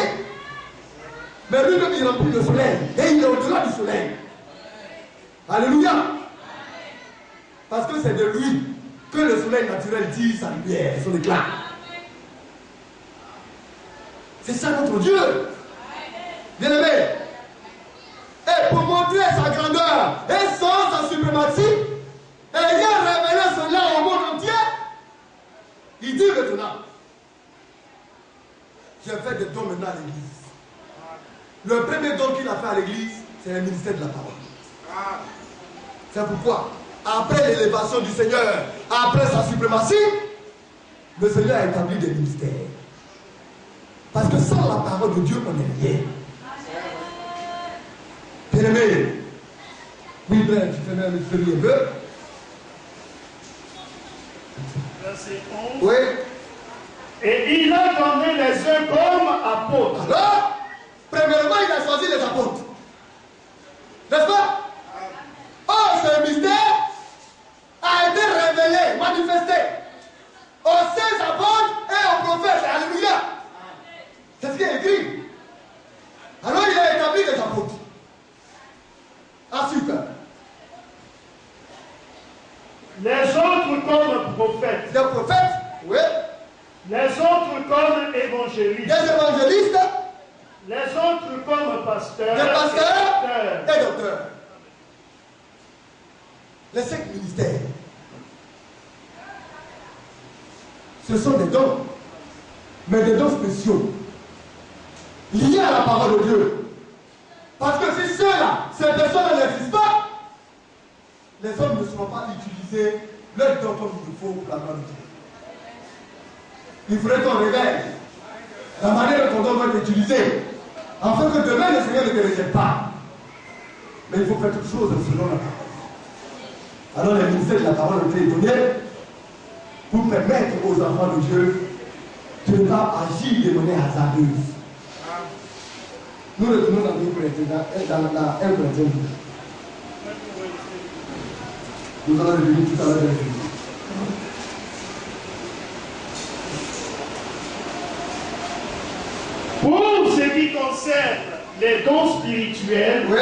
Mais lui-même, il remplit le soleil. Et il est au-delà du soleil. Alléluia. Parce que c'est de lui que le soleil naturel tire sa lumière, son éclat. C'est ça notre Dieu. Bien-aimé. Et pour montrer sa grandeur et sa suprématie, ayant révélé cela au monde entier, il dit maintenant, j'ai fait des dons maintenant à l'église. Le premier don qu'il a fait à l'église, c'est le ministère de la parole. C'est pourquoi, après l'élévation du Seigneur, après sa suprématie, le Seigneur a établi des ministères. Parce que sans la parole de Dieu, on n'est rien. Bien-aimé, oui, ben, tu fais même un peu. Verset 11. Oui. Et il a donné les uns comme apôtres. Alors, premièrement, il a choisi les apôtres. N'est-ce pas? Or, ce mystère a été révélé, manifesté aux 16 apôtres et aux prophètes. Alléluia. C'est ce qui est écrit. Alors, il a établi les apôtres. Ensuite, Les autres comme prophètes. les prophètes, oui. Les autres comme évangélistes. Les évangélistes, Les autres comme pasteurs. les pasteurs et docteurs. et docteurs. Les 5 ministères. Ce sont des dons, mais des dons spéciaux, liés à la parole de Dieu. Parce que si ceux-là, ces personnes n'existent pas, les hommes ne sauront pas utiliser leur don comme il faut pour la gloire de Dieu. Il faudrait qu'on révèle la manière dont on doit l'utiliser, afin que demain le Seigneur ne te rejette pas. Mais il faut faire toutes choses selon la parole. Alors le ministère de la parole a été donné pour permettre aux enfants de Dieu de ne pas agir de manière hasardeuse. Nous retournons dans la 1 Corinthiens. Nous allons revenir tout à l'heure. Pour ce qui concerne les dons spirituels, Oui.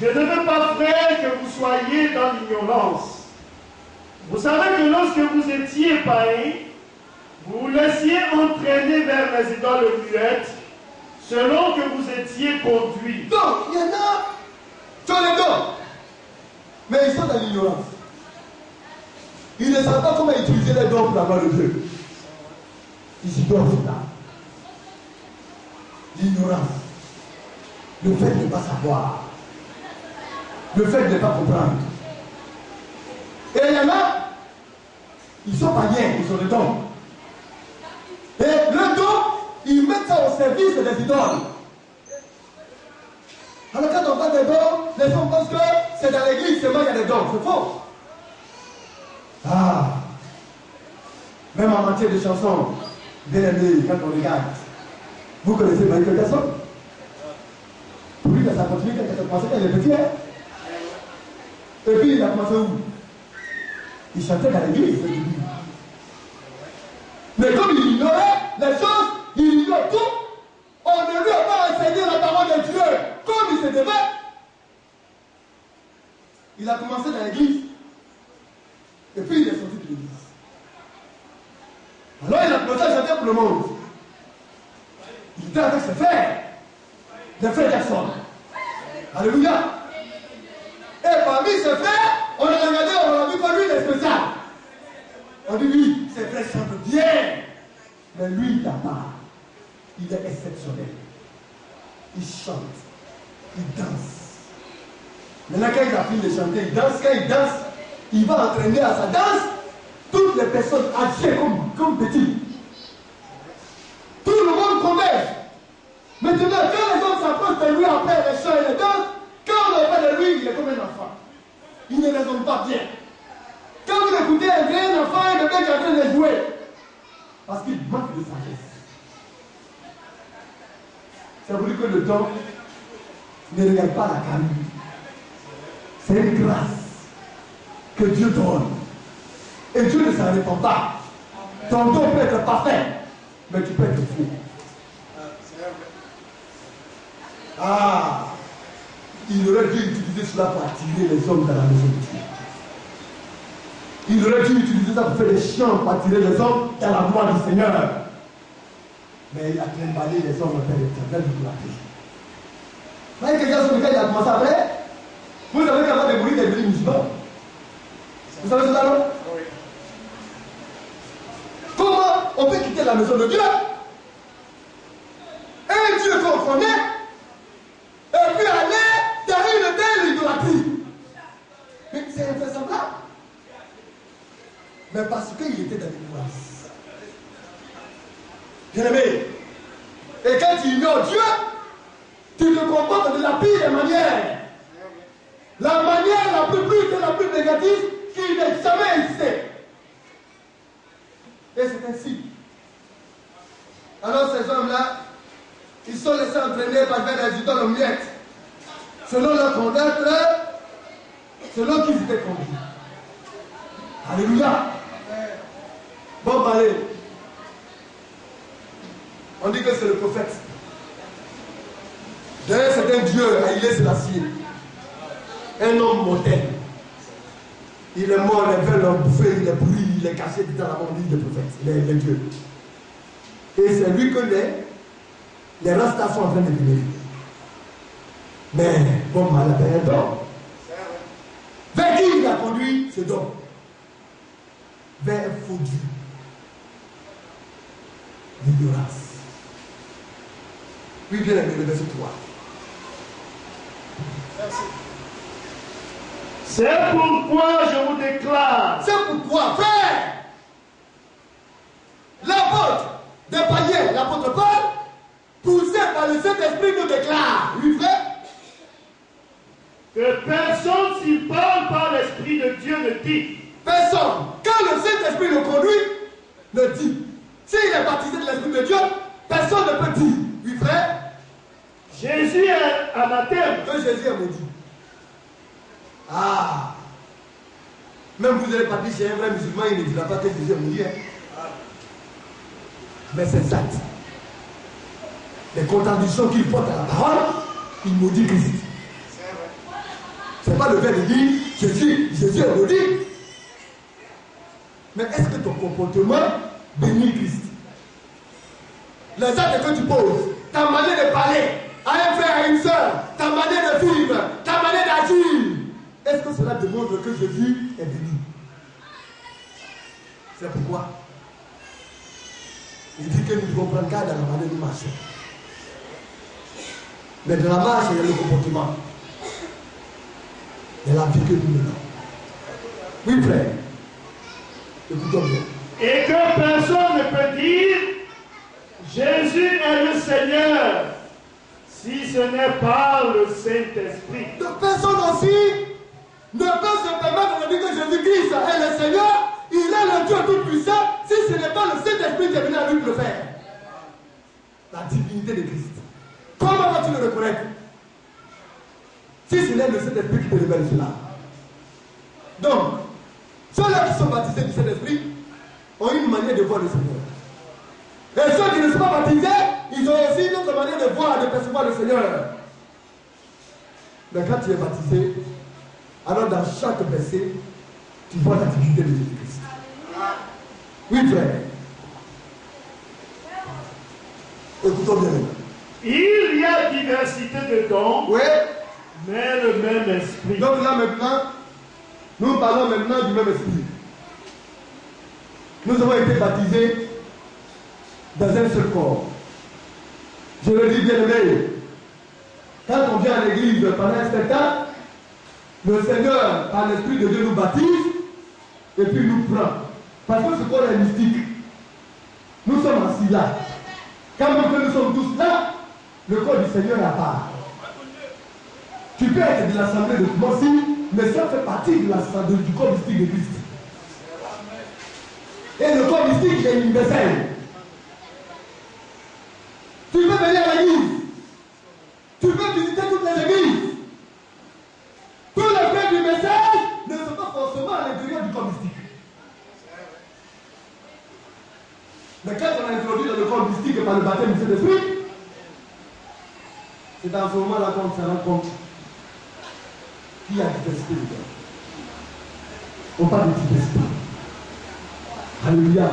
je ne veux pas, frère, que vous soyez dans l'ignorance. Vous savez que lorsque vous étiez païens, vous vous laissiez entraîner vers les idoles muettes, selon que vous étiez conduits. Donc, il y en a qui ont les dons, mais ils sont dans l'ignorance. Ils ne savent pas comment utiliser les dons pour la gloire de Dieu. Ils y doivent là. L'ignorance, le fait de ne pas savoir, le fait de ne pas comprendre. Et il y en a, ils sont païens, ils ont le don. Et le don, ils mettent ça au service des idoles. Alors quand on parle des dons, les gens pensent que c'est dans l'église seulement il y a des dons. C'est faux. Ah, même en matière de chansons, bien aimé, quand on regarde, vous connaissez Michael Jackson? Pour lui, ça continue quand il a commencé quand il est petit. Hein? Et puis il a commencé où? Il chantait dans l'église. Mais comme il ignorait les choses, il ignore tout. On ne lui a pas enseigné la parole de Dieu comme il se devait. Il a commencé dans l'église. Et puis il est sorti de l'église. Alors il a commencé à chanter pour le monde. Il était avec ses frères. des frères Jackson. Alléluia. Et parmi ces frères, on a regardé, on a vu que lui il est spécial. On dit oui, ces frères chantent bien. Mais lui, il n'a pas. Il est exceptionnel. Il chante. Il danse. Maintenant, quand il a fini de chanter, il danse. Quand il danse, il va entraîner à sa danse toutes les personnes âgées comme petits. Tout le monde converge. Maintenant, quand les hommes s'approchent de lui après les chants et les danses, quand on ne parle de lui, il est comme un enfant. Il ne raisonne pas bien. Quand vous écoutez un grand enfant, un bébé qui est en train de jouer, parce qu'il manque de sagesse. Ça veut dire que le temps ne regarde pas la camille. C'est une grâce que Dieu donne. Et Dieu ne s'en répand pas. Ton don peut être parfait, mais tu peux être fou. Ah, il aurait dû utiliser cela pour attirer les hommes dans la maison de Dieu. Il aurait dû utiliser ça pour faire des chants pour attirer les hommes dans la gloire du Seigneur. Mais il a trimballé les hommes vers l'éternel de la paix. Vous voyez quelqu'un sur lequel il a commencé après? Vous savez qu'avant de mourir, il est devenu musulman. Vous savez cela, non? Oui. Comment on peut quitter la maison de Dieu? Un Dieu qu'on connaît, et puis aller dans une telle idolâtrie. Mais c'est invraisemblable. Mais parce qu'il était dans l'ignorance. Bien-aimé, et quand tu ignores Dieu, tu te comportes de la pire des manières. La manière la plus brute et la plus négative qui n'est jamais existée. Et c'est ainsi. Alors ces hommes-là, ils sont laissés entraîner par des idoles miettes. Selon leur conduite, selon qui ils étaient conduits. Alléluia. Bon, allez. On dit que c'est le prophète. D'ailleurs, c'est un Dieu, Haïlé Sélassié. Un homme mortel. Il est mort, les veulent l'ont bouffé, il est brûlé, il est caché dans la monde de prophète. Il est Dieu. Et c'est lui que les rastas sont en train de vénérer. Mais, bon, mal avait un don. Vers qui il a conduit ce don? Vers un faux Dieu. L'ignorance. Oui, bien aimé, le verset 3. Merci. C'est pourquoi je vous déclare. C'est pourquoi, frère, l'apôtre des païens, l'apôtre Paul, poussé par le Saint-Esprit, nous déclare, oui, frère, que personne, s'il parle par l'Esprit de Dieu, ne dit. personne, quand le Saint-Esprit le conduit, ne dit. S'il est baptisé de l'Esprit de Dieu, personne ne peut dire, oui, frère, Jésus est anathème. que Jésus est maudit. Ah, même vous n'allez pas dire chez un vrai musulman, il ne dira pas que Jésus est maudit. Mais c'est exact. Les contradictions qu'il porte à la parole, il maudit Christ. C'est pas le fait de dire Jésus est maudit. Mais est-ce que ton comportement bénit Christ? Les actes que tu poses, ta manière de parler à un frère, à une soeur, ta manière de vivre, ta manière d'agir, est-ce que cela démontre que Jésus est béni? C'est pourquoi il dit que nous devons prendre garde dans la manière de marcher. Mais dans la marche, il y a le comportement. Il y a la vie que nous menons. Oui, frère. Écoutons bien. Et que personne ne peut dire Jésus est le Seigneur si ce n'est par le Saint-Esprit. Donc personne aussi ne peut se permettre de dire que Jésus-Christ est le Seigneur, il est le Dieu tout-puissant, si ce n'est pas le Saint-Esprit qui est venu à lui le faire. La divinité de Christ. Comment vas-tu le reconnaître? Si ce n'est le Saint-Esprit qui te révèle cela. Donc, ceux-là qui sont baptisés du Saint-Esprit ont une manière de voir le Seigneur. Et ceux qui ne sont pas baptisés, ils ont aussi une autre manière de voir, de percevoir le Seigneur. Mais quand tu es baptisé, alors dans chaque verset, tu vois la divinité de Jésus-Christ. Oui, frère. Écoutons bien. Il y a diversité de dons, Oui. mais le même esprit. Donc là maintenant, nous parlons maintenant du même esprit. Nous avons été baptisés dans un seul corps. Je le dis bien aimé. Quand on vient à l'église pendant un spectacle, le Seigneur, par l'Esprit de Dieu, nous baptise et puis nous prend. Parce que ce corps est mystique. Nous sommes assis là. Quand même que nous sommes tous là, le corps du Seigneur est à part. Tu peux être de l'assemblée de Moussi, mais ça fait partie de l'assemblée du corps mystique de Christ. Et le corps mystique, il est universel. Tu peux venir à l'église. Tu peux visiter toutes les églises. Tous les faits du message ne sont pas forcément à l'intérieur du corps mystique. Mais quand on a introduit dans le corps mystique par le baptême du Saint-Esprit, c'est dans ce moment-là qu'on se rend compte qu'il y a diversité dedans. On parle de diversité. Alléluia.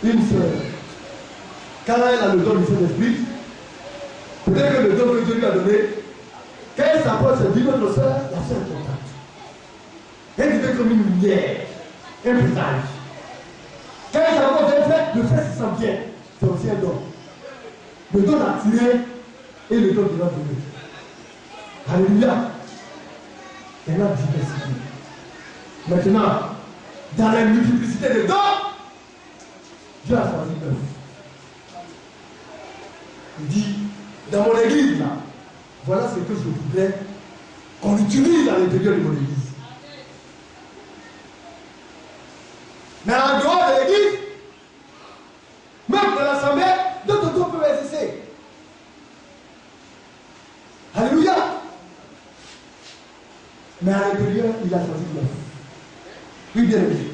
Une sœur, quand elle a le don du Saint-Esprit, peut-être que le don que Dieu lui a donné, quand elle s'approche, elle dit notre sœur, la sœur est contente. Elle devient comme une lumière, un visage. Quand elle s'approche d'un frère, le frère se sent bien. C'est aussi un don. Le don a tiré et le don de la donné. Alléluia. Il y a la diversité. Maintenant, dans la multiplicité des dons, Dieu a choisi 9. Il dit, dans mon église, là, voilà ce que je voudrais qu'on utilise à l'intérieur de mon église. Mais en dehors de l'église, même de l'assemblée, d'autres dons peuvent exister. Alléluia. Mais à l'intérieur, il a choisi 9. Oui, bien aimé.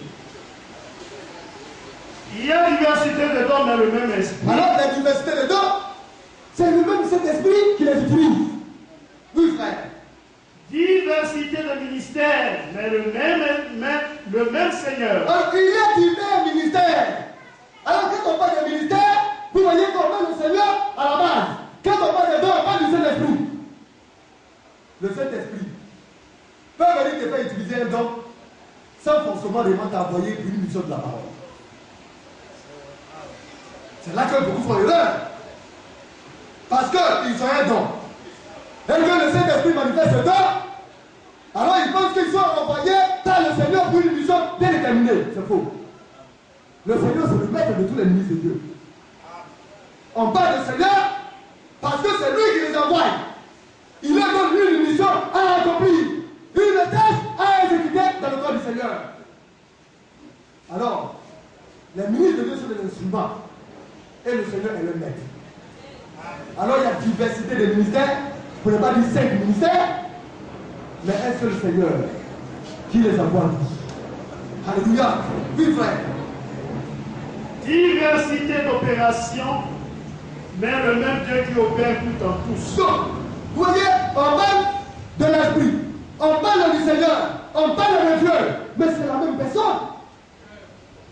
Il y a diversité de dons, mais le même esprit. Alors, la diversité de dons, c'est le même Saint-Esprit qui les utilise. Oui, frère. Diversité de ministères, mais le même Seigneur. Alors, il y a divers ministères. Alors, quand on parle de ministères, vous voyez qu'on parle du Seigneur à la base. Quand on parle de dons, on parle du Saint-Esprit. Le Saint-Esprit peut venir te faire utiliser un don sans forcément vraiment t'envoyer pour une mission de la parole. C'est là que beaucoup font l'erreur. Parce qu'ils ont un don. Et que le Saint-Esprit manifeste ce don, alors ils pensent qu'ils sont envoyés par le Seigneur pour une mission bien déterminée. C'est faux. Le Seigneur, c'est le maître de tous les ministres de Dieu. On parle du Seigneur parce que c'est lui qui les envoie. Il leur donne une mission à accomplir, une tâche à exécuter dans le corps du Seigneur. Alors, les ministres de Dieu sont des instruments et le Seigneur est le maître. Alors il y a diversité de ministères, pour ne pas dire 5 ministères, mais un seul Seigneur qui les envoie tous. Alléluia. Oui, frère. Diversité d'opérations, mais le même Dieu qui opère tout en tous. Donc, vous voyez, on parle de l'Esprit, on parle du Seigneur, on parle de Dieu, mais c'est la même personne.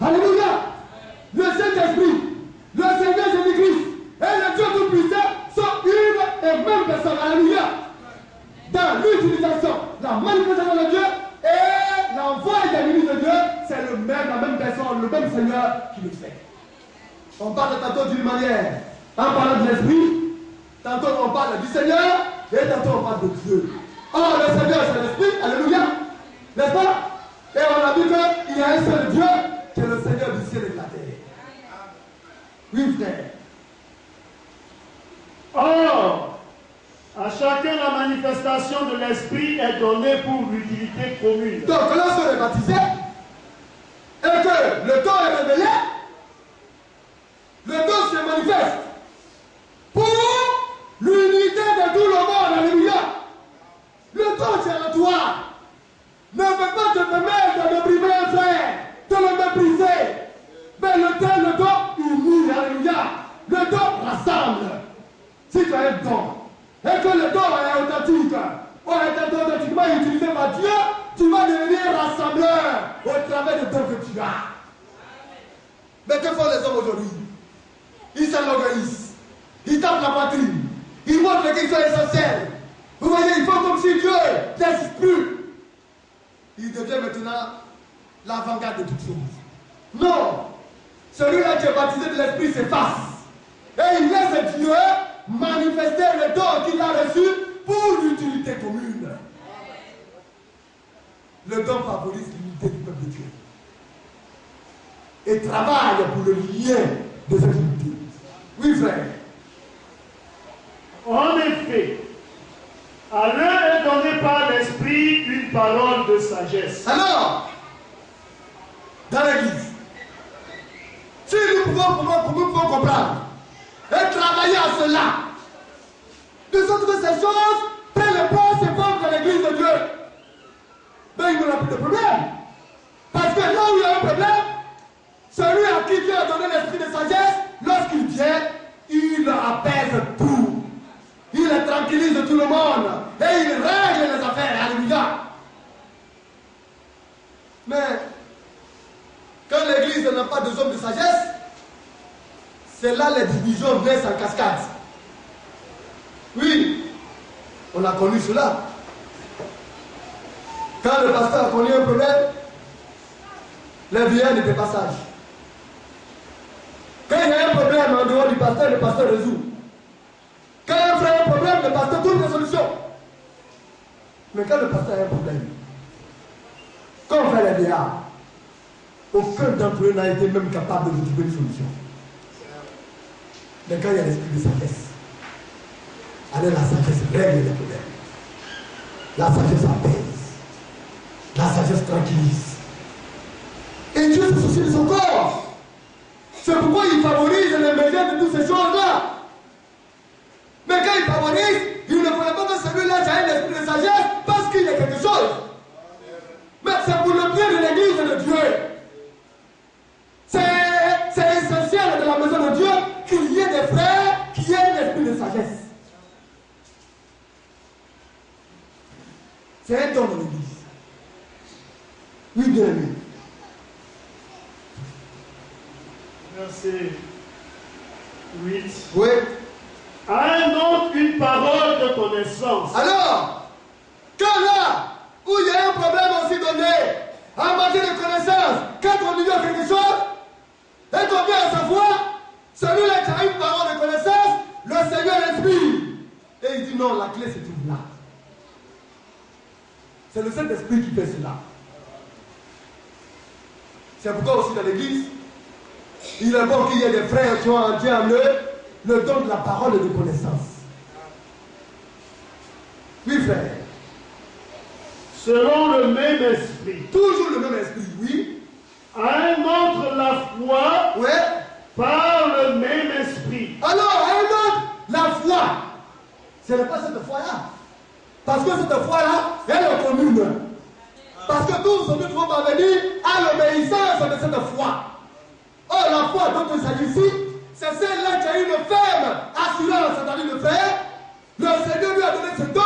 Alléluia. Le Saint-Esprit, le Seigneur Jésus-Christ et le Dieu Tout-Puissant sont une et même personne. Alléluia. Dans l'utilisation, la manifestation de Dieu et l'envoi des ministres de Dieu, c'est la même personne, le même Seigneur qui le fait. On parle tantôt d'une manière en parlant de l'Esprit, tantôt on parle du Seigneur et tantôt on parle de Dieu. Or, le Seigneur c'est l'Esprit, alléluia, n'est-ce pas? Et on a vu qu'il y a un seul Dieu qui est le Seigneur du ciel et de la terre. Oui, frère. Or, à chacun la manifestation de l'Esprit est donnée pour l'utilité commune. Donc, lorsqu'on est baptisé et que le don est révélé, le don se manifeste pour l'unité de tout le monde. Alléluia. Le don c'est en toi. Ne peut pas te permettre d'opprimer un frère, de le mépriser. Mais le don unit. Alléluia. Le don rassemble. Si tu as un don et que le don est authentique, ou est authentiquement utilisé par Dieu, tu vas devenir rassembleur au travers du don que tu as. Mais que font les hommes aujourd'hui? Ils s'enorgueillissent, ils tapent la poitrine, Il montre qu'ils sont essentiels. Vous voyez, il faut comme si Dieu n'existe plus. Il devient maintenant l'avant-garde de toutes choses. Non. Celui-là qui est baptisé de l'Esprit s'efface. Et il laisse Dieu manifester le don qu'il a reçu pour l'utilité commune. Le don favorise l'unité du peuple de Dieu. Et travaille pour le lien de cette unité. Oui, frère. En effet, à l'un est donné par l'Esprit une parole de sagesse. Alors, dans l'Église, si nous pouvons comprendre et travailler à cela, de sorte que ces choses prennent le place et forment dans l'Église de Dieu, ben il n'y aura plus de problème. Parce que là où il y a un problème, celui à qui Dieu a donné l'esprit de sagesse, lorsqu'il vient, il apaise tout. Il tranquillise tout le monde. Et il règle les affaires. Alléluia. Mais, quand l'église n'a pas de hommes de sagesse, c'est là les divisions naissent en cascade. Oui, on a connu cela. Quand le pasteur a connu un problème, les vieillards n'étaient pas sages. Quand il y a un problème en dehors du pasteur, le pasteur résout. Quand un frère a un problème, le pasteur trouve des solutions. Mais quand le pasteur a un problème, comme fait les vieillards, aucun d'entre eux n'a été même capable de trouver une solution. Mais quand il y a l'esprit de sagesse, alors la sagesse règle les problèmes. La sagesse apaise. La sagesse tranquillise. Et Dieu se soucie de son corps. C'est pourquoi il favorise l'émergence de toutes ces choses-là. Mais quand il favorise, il ne voulait pas que celui-là ait un esprit de sagesse parce qu'il y a quelque chose. Mais c'est pour le bien de l'église de Dieu. C'est essentiel de la maison de Dieu qu'il y ait des frères qui aient un esprit de sagesse. C'est un don de l'église. Oui, bien aimé. Verset 8. Oui. À un autre, une parole de connaissance. Alors, quand là où il y a un problème aussi donné, en matière de connaissance, quand on ignore quelque chose, et qu'on vient à sa foi, celui-là qui a une parole de connaissance, le Seigneur l'Esprit. Et il dit non, la clé se trouve là. C'est le Saint-Esprit qui fait cela. C'est pourquoi aussi dans l'église, il est bon qu'il y ait des frères qui ont en Dieu en eux le don de la parole et de connaissance. Oui, frère. Selon le même esprit. Toujours le même esprit, oui. À un autre, la foi. Ouais. Par le même esprit. Alors, à un autre, la foi. Ce n'est pas cette foi-là. Parce que cette foi-là, elle est commune. Parce que tous nous devons parvenir à l'obéissance de cette foi. Or, la foi dont il s'agit ici, c'est celle-là qui a une ferme assurance, c'est-à-dire le frère. Le Seigneur lui a donné ce don.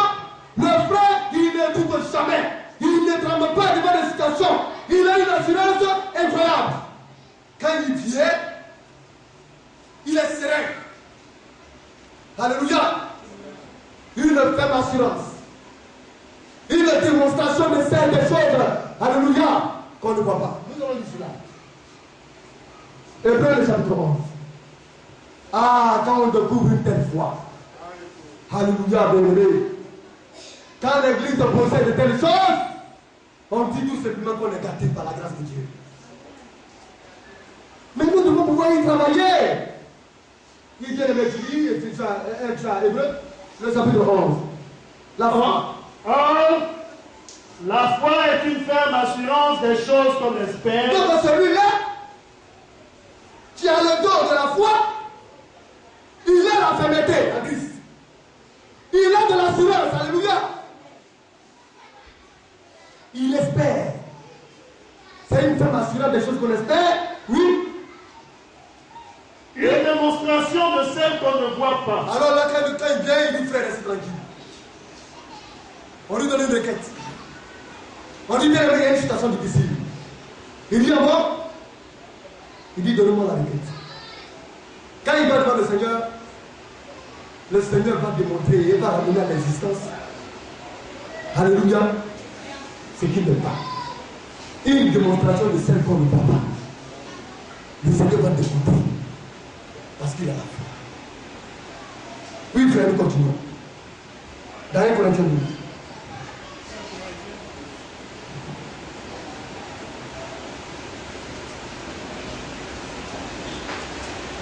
Le frère, il ne doute jamais. Il ne tremble pas devant les situations. Il a une assurance incroyable. Quand il vient, il est serein. Alléluia. Une ferme assurance. Une démonstration de certaines choses. Alléluia. Qu'on ne voit pas. Nous allons lire cela. Hébreux le chapitre 11. Ah, quand on découvre une telle foi. Alléluia, bien-aimé. Quand l'église possède de telles choses, on dit tout simplement qu'on est gâté par la grâce de Dieu. Mais nous devons pouvoir y travailler. Il vient de m'écrire, et c'est ça, Hébreux, le chapitre 11. La foi. Or, la foi est une ferme assurance des choses qu'on espère. Donc celui-là, qui a le don de la foi, il a la fermeté en Christ. Il a de l'assurance, alléluia. Il espère. C'est une ferme assurance des choses qu'on espère, oui. Une démonstration de celle qu'on ne voit pas. Alors là, quand il vient, il dit frère, reste tranquille. On lui donne une requête. On dit bien, il y a une situation difficile. Il dit avant, il dit donne-moi la requête. Quand il va devant le Seigneur, le Seigneur va démontrer et va ramener à l'existence. Alléluia. Ce qu'il n'est pas. Une démonstration de celle qu'on ne voit pas. Le Seigneur va démontrer. Parce qu'il a la foi. Oui, frère, nous continuons. Dans 1 Corinthiens 12.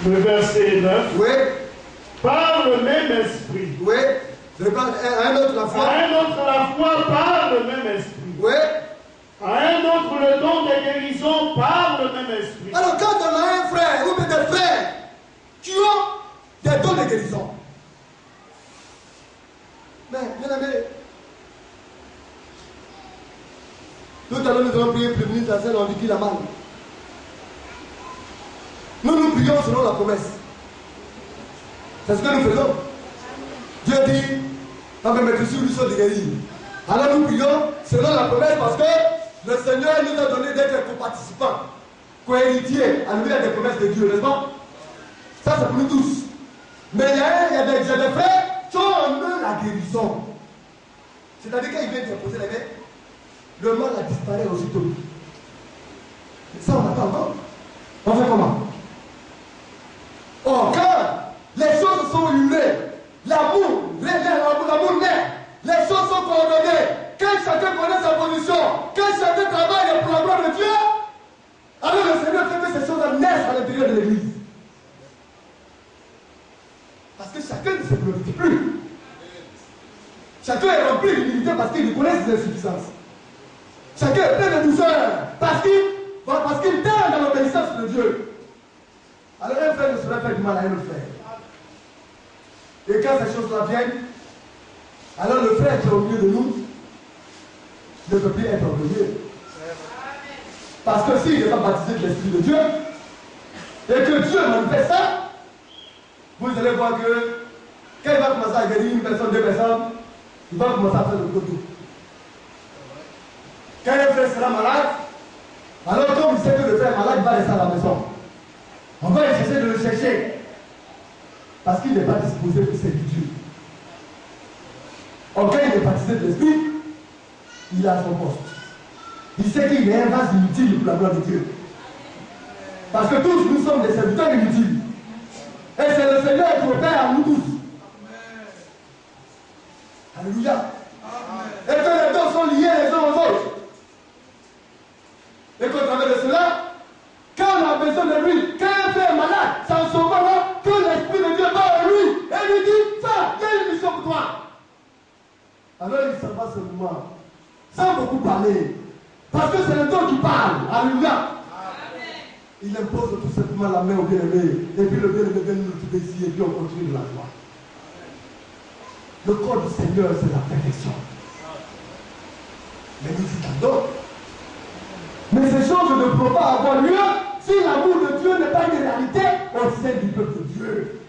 Le verset 9. Oui. Par le même esprit. Oui. Je reprends à un autre la foi. À un autre la foi par le même esprit. Oui. À un autre le don de guérison par le même esprit. Alors quand on a un frère ou bien des frères qui ont des dons de guérison. Mais, bien aimé, tout à l'heure nous allons prier pour le ministre de la scène, on dit qu'il a mal. Nous prions selon la promesse. C'est ce que nous faisons. Dieu dit, on va mettre sur lui soit de guérir. Alors nous prions selon la promesse parce que le Seigneur nous a donné d'être coparticipants, co-héritiers, alloués des promesses de Dieu, n'est-ce pas? Ça c'est pour nous tous. Mais il y a des frères qui ont la guérison. C'est-à-dire quand il vient de poser les mains, le mal a disparu aussitôt. Ça on n'a pas encore. On fait comment? Or, quand les choses sont livrées, l'amour naît, les choses sont coordonnées, quand chacun connaît sa position, quand chacun travaille pour la gloire de Dieu, alors le Seigneur fait que ces choses naissent à l'intérieur de l'église. Parce que chacun ne se glorifie plus. Chacun est rempli d'humilité parce qu'il connaît ses insuffisances. Chacun est plein de douceur parce qu'il tient dans l'obéissance de Dieu. Alors un frère ne saurait faire du mal à un autre frère. Et quand ces choses-là viennent, alors le frère qui est au milieu de nous ne peut plus être orgueilleux. Parce que s'il n'est pas baptisé de l'Esprit de Dieu, et que Dieu manifeste ça, vous allez voir que quand il va commencer à guérir une personne, deux personnes, il va commencer à faire le côté. Quand un frère sera malade, alors comme il sait que le frère est malade, il va rester à la maison. On va essayer de le chercher. Parce qu'il n'est pas disposé pour servir Dieu. Or, quand il est baptisé de l'Esprit, il a son poste. Il sait qu'il est un vase inutile pour la gloire de Dieu. Parce que tous, nous sommes des serviteurs inutiles. Et c'est le Seigneur qui opère à nous tous. Alléluia. Et que les dons sont liés les uns aux autres. Et qu'au travers de cela, quand on a besoin de lui, quand un frère est malade, c'est en ce moment que l'Esprit de Dieu va à lui et lui dit, ça, il y a une mission pour toi. Alors il s'en va seulement, sans beaucoup parler. Parce que c'est le don qui parle. Alléluia. Il impose tout simplement la main au bien-aimé. Et puis le bien-aimé vient nous trouver ici et puis on continue de la joie. Le corps du Seigneur, c'est la perfection. Mais nous dit d'autres. Mais ces choses ne pourront pas avoir lieu si l'amour de Dieu n'est pas une réalité au sein du peuple de Dieu.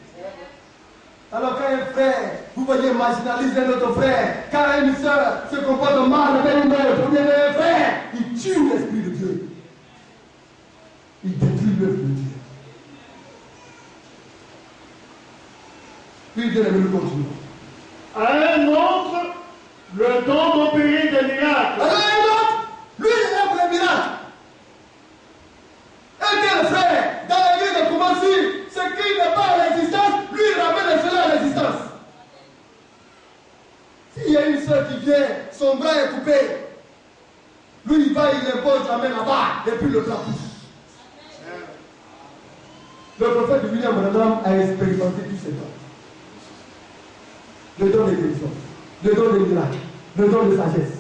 Alors quand un frère, vous voyez marginaliser notre frère, quand une soeur se comporte mal avec une autre, ou bien un frère, il tue l'Esprit de Dieu. Il détruit l'œuvre de Dieu. Puis bien aimé, nous continuons. À un autre, le don d'opérer des miracles. À un autre, lui il est pour les miracles. Un tel frère, dans la vie de Koumassi, ce qui n'est pas à l'existence, lui il ramène cela à l'existence. S'il y a une soeur qui vient, son bras est coupé, lui il va, il impose la main là-bas, et puis le bras pousse. Le prophète William Branham a expérimenté tous ces dons. Le don de guérison, le don de miracle, le don de sagesse,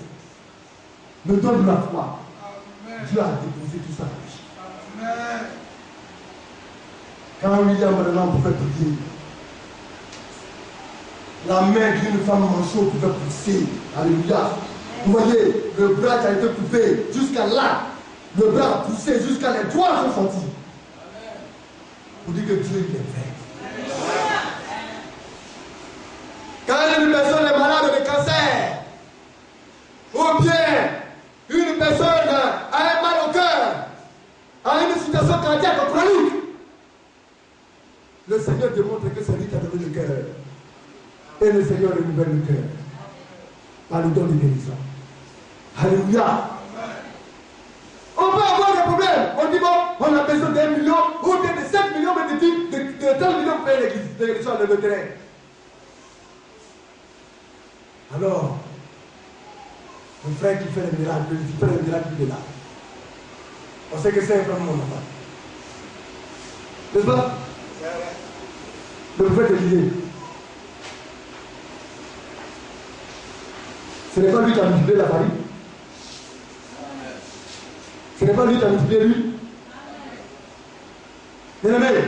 le don de la foi. Dieu a déposé tout ça à lui. Quand William Branham pouvait prier, la main d'une femme manchot pouvait pousser. Alléluia. Vous voyez, le bras qui a été coupé jusqu'à là, le bras a poussé jusqu'à les doigts sont sortis. Pour dire que Dieu il est vrai. Quand une personne est malade de cancer, ou bien une personne a un mal au cœur, a une situation cardiaque chronique, le Seigneur démontre que c'est lui qui a donné le cœur. Et le Seigneur renouvelle le cœur par le don de guérison. Alléluia. On peut avoir des problèmes. On dit bon, on a besoin d'1 million ou de 5 millions, mais de 30 millions pour faire l'église sur le terrain. Alors, mon frère qui fait les miracles, il est là. On sait que c'est vraiment mon enfant. N'est-ce pas? Le prophète Élisée. Ce n'est pas lui qui a multiplié la farine. Ce n'est pas lui qui a multiplié lui. Bien-aimé.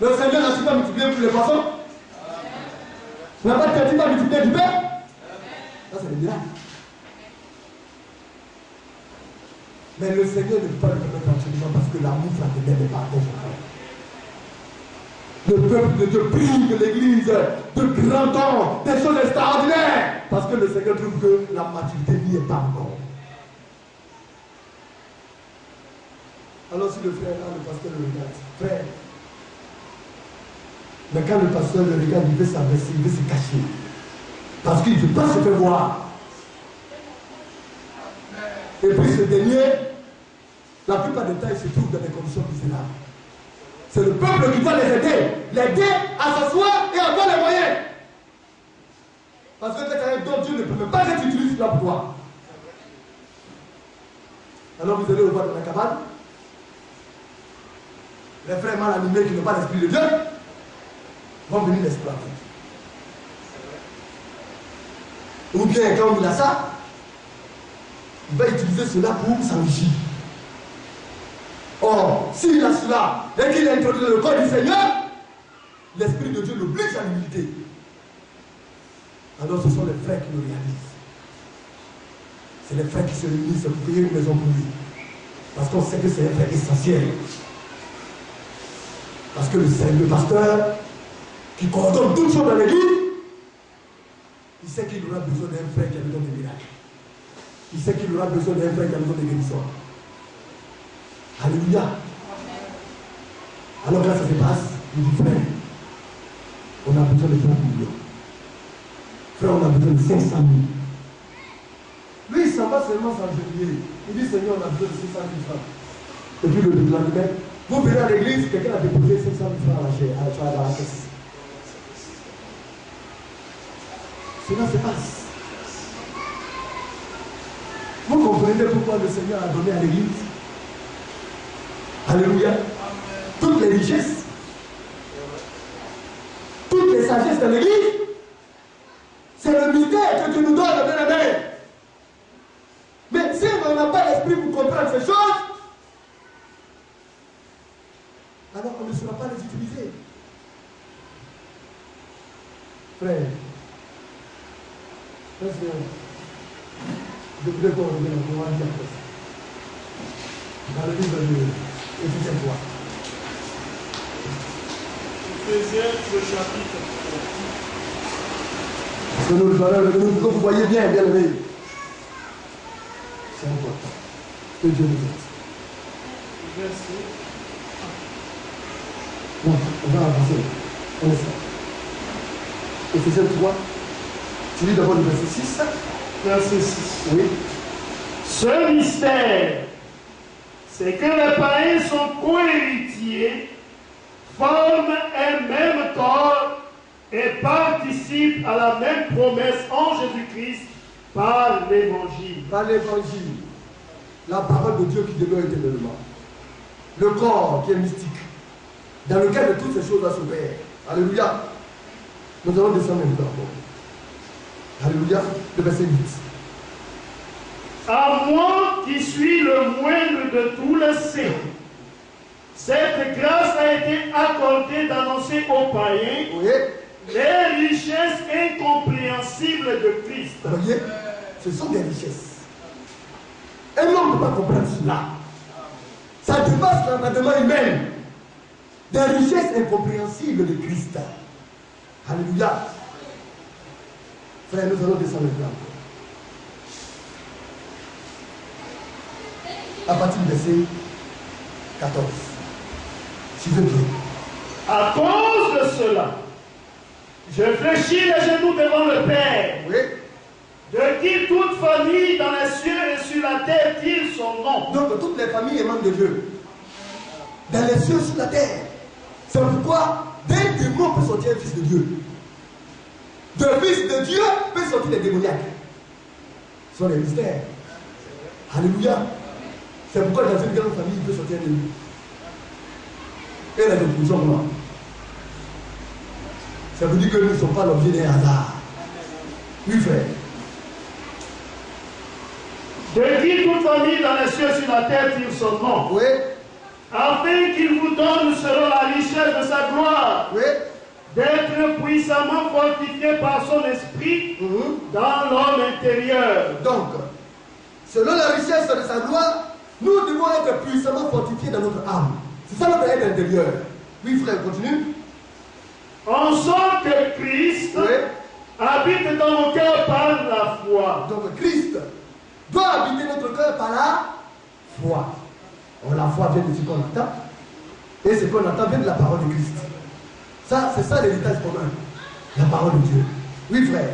Le Seigneur n'a pas multiplié tous les poissons. Il n'a pas dit pas multiplier du pain. Ça, c'est le miracle. Mais le Seigneur ne peut pas le permettre absolument parce que l'amour fraternel n'est pas confortable. Le peuple de Dieu prie de l'église de grands temps, des choses extraordinaires, parce que le Seigneur trouve que la maturité n'y est pas encore. Alors si le frère, quand le pasteur le regarde, frère, mais quand le pasteur le regarde, il veut s'abaisser, il veut se cacher, parce qu'il ne veut pas se faire voir. Et puis ce dernier, la plupart du temps, il se trouve dans des conditions misérables. C'est le peuple qui doit les aider à s'asseoir et avoir les moyens. Parce que quand un don, Dieu ne peut même pas être utilisé là pour toi. Alors vous allez le voir dans la cabane. Les frères mal animés qui n'ont pas l'esprit de Dieu vont venir l'exploiter. Ou bien quand il a ça, il va utiliser cela pour s'enrichir. Or, s'il a cela et qu'il a introduit dans le corps du Seigneur, l'Esprit de Dieu l'oblige à l'humilité. Alors ce sont les frères qui le réalisent. C'est les frères qui se réunissent pour payer une maison pour lui. Parce qu'on sait que c'est un frère essentiel. Parce que le pasteur qui coordonne toutes choses dans l'église, il sait qu'il aura besoin d'un frère qui a besoin de miracles. Il sait qu'il aura besoin d'un frère qui a besoin de guérison. Alléluia. Alors quand ça se passe, il dit frère, on a besoin de 30 millions. Frère, on a besoin de 500 000. Lui, il s'en va seulement s'engenouiller. Il dit Seigneur, on a besoin de 600 000 francs. Et puis le lendemain, vous venez à l'église, quelqu'un a déposé 500 000 francs à la caisse. Cela se passe. Vous comprenez pourquoi le Seigneur a donné à l'église? Alléluia. Toutes les richesses, toutes les sagesses de l'église, c'est le mystère que Dieu nous donne, bien-aimé. Mais si on n'a pas l'esprit pour comprendre ces choses, alors on ne saura pas les utiliser. Frère, je voudrais qu'on revienne encore un peu après ça. Dans le livre de Éphésiens 3. Éphésiens, le chapitre 3. Parce que vous voyez bien, bien aimé. C'est important. Que Dieu nous aide. Verset. Non, on va avancer. On est ça. Éphésiens 3. Tu lis d'abord le verset 6. Verset 6. Oui. Ce mystère, c'est que les païens sont co-héritiers, forment un même corps et participent à la même promesse en Jésus-Christ par l'évangile. Par l'évangile, la parole de Dieu qui demeure éternellement. Le corps qui est mystique, dans lequel de toutes ces choses-là s'opèrent. Alléluia. Nous allons descendre un peu encore. Alléluia. Le verset 8. À moi qui suis le moindre de tous les saints, cette grâce a été accordée d'annoncer aux païens Vous voyez? les richesses incompréhensibles de Christ. Vous voyez? Ce sont des richesses. Un homme ne peut pas comprendre cela. Ça dépasse l'entendement humain. Des richesses incompréhensibles de Christ. Alléluia. Frère, nous allons descendre maintenant. À partir du verset 14. Si je veux bien. À cause de cela, Je fléchis les genoux devant le Père, Oui. de qui toute famille dans les cieux et sur la terre tire son nom. Donc toutes les familles émanent de Dieu. Dans les cieux, sur la terre. C'est pourquoi d'un démon peut sortir un fils de Dieu. D'un fils de Dieu peut sortir des démoniaques. Ce sont les mystères. Alléluia. C'est pourquoi dans une grande famille, il peut sortir un démon. Et la conclusion, comment? Ça veut dire que nous ne sommes pas l'objet d'un hasard. Oui, frère. De qui toute famille dans les cieux et sur la terre tire son nom. Oui. Afin qu'il vous donne selon la richesse de sa gloire, Oui. d'être puissamment fortifié par son esprit dans l'homme intérieur. Donc, selon la richesse de sa gloire, nous devons être puissamment fortifiés dans notre âme. C'est ça notre être intérieur. Oui, frère, continue. En sorte que Christ Oui. habite dans nos cœurs par la foi. Donc, Christ doit habiter notre cœur par la foi. Or, la foi vient de ce qu'on entend. Et ce qu'on entend vient de la parole de Christ. Ça, c'est ça l'héritage commun. La parole de Dieu. Oui, frère.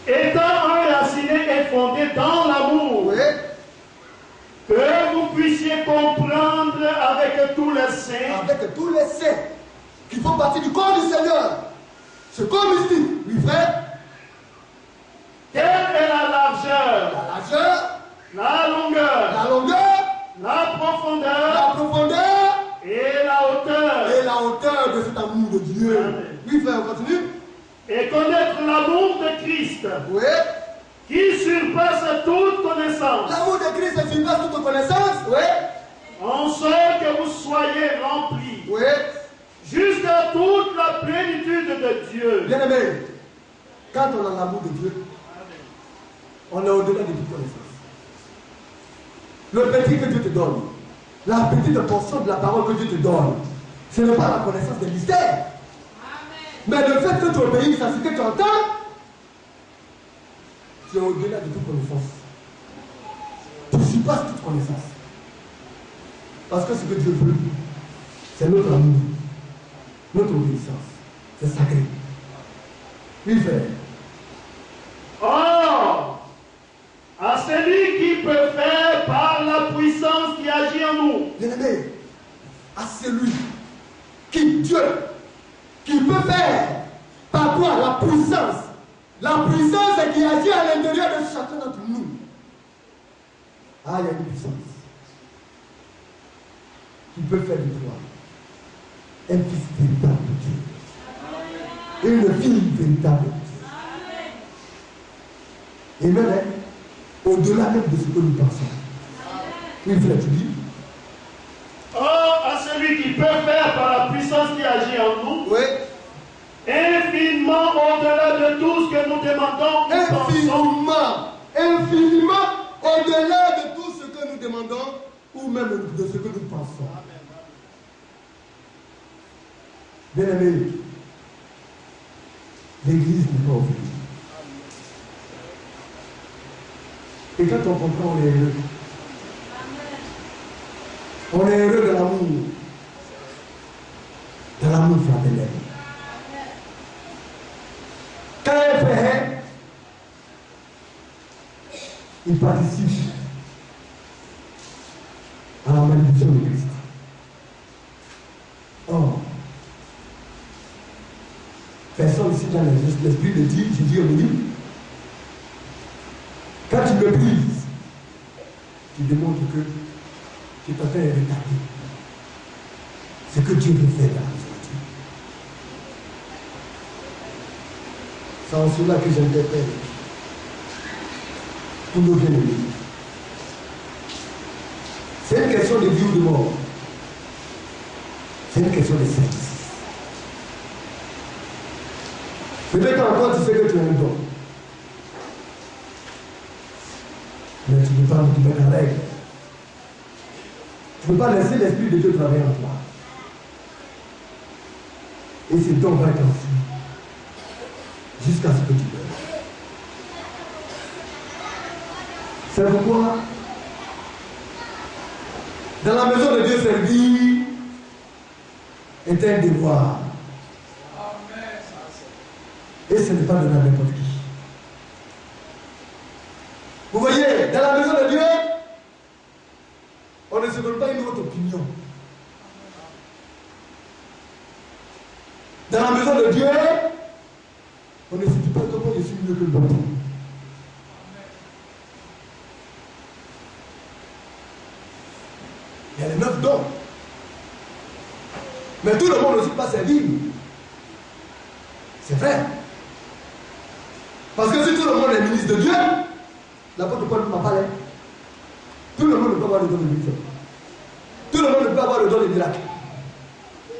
Étant enraciné et fondé dans l'amour, Oui. que vous puissiez comprendre avec tous les saints Avec tous les saints qui font partie du corps du Seigneur. Ce corps mystique. Oui, frère. quelle est la largeur, La largeur, la longueur, la longueur, la profondeur la profondeur et la hauteur, et la hauteur de cet amour de Dieu. Amen. Oui, frère, on continue. et connaître l'amour de Christ Oui. qui surpasse toute connaissance, L'amour de Christ surpasse toute connaissance. Oui. en sorte que vous soyez remplis Oui. jusqu'à toute la plénitude de Dieu. Bien aimé, quand on a l'amour de Dieu, on est au-delà de toute connaissance. Le petit que Dieu te donne, la petite portion de la parole que Dieu te donne, ce n'est pas la connaissance des mystères. Mais le fait que tu obéisses à ce que tu entends, tu es au-delà de toute connaissance. Tu surpasses toute connaissance. Parce que ce que Dieu veut, c'est notre amour, notre obéissance. C'est sacré. Oui, frère. Or, à celui qui peut faire par la puissance qui agit en nous, Bien-aimé, à celui qui, Dieu, qui peut faire par toi la puissance qui agit à l'intérieur de chacun d'entre nous. Ah, il y a une puissance qui peut faire de toi un fils véritable de Dieu et une fille véritable de Dieu. Et même, au-delà même de ce que nous pensons. Oui, frère, tu dis. or à celui qui peut faire par la puissance qui agit en nous, Oui. infiniment au-delà de tout ce que nous demandons ou pensons, Infiniment au-delà de tout ce que nous demandons ou même de ce que nous pensons. Bien aimé, l'Église n'est pas oubliée. Et quand on comprend, on est heureux. On est heureux de l'amour fraternel. Quand un frère, il participe à la malédiction de Christ. Or, personne ici dans l'esprit de Dieu, je dis au milieu, quand tu méprises, tu démontres que tu t'as fait retarder ce que Dieu veut faire dans la vie. C'est en cela que j'interpelle pour nos bien-aimés. C'est une question de vie ou de mort. C'est une question de sexe. Peut-être encore tu sais que tu es un don. Mais tu ne peux pas te mettre en règle. Tu ne peux pas laisser l'Esprit de Dieu travailler en toi. Et ce don va être enfoui jusqu'à ce que tu meurs. C'est pourquoi, dans la maison de Dieu, servir est un devoir. ce n'est pas donné à n'importe qui. Vous voyez, dans la maison de Dieu, on ne se donne pas une autre opinion. Dans la maison de Dieu, on ne se dit pas comment je suis mieux que l'autre. Il y a les 9 dons. Mais tout le monde ne suit pas ses lignes. C'est vrai. Parce que si tout le monde est ministre de Dieu, l'apôtre Paul ne m'a pas l'air. Tout le monde ne peut avoir le don de guérison. Tout le monde ne peut avoir le don de miracle.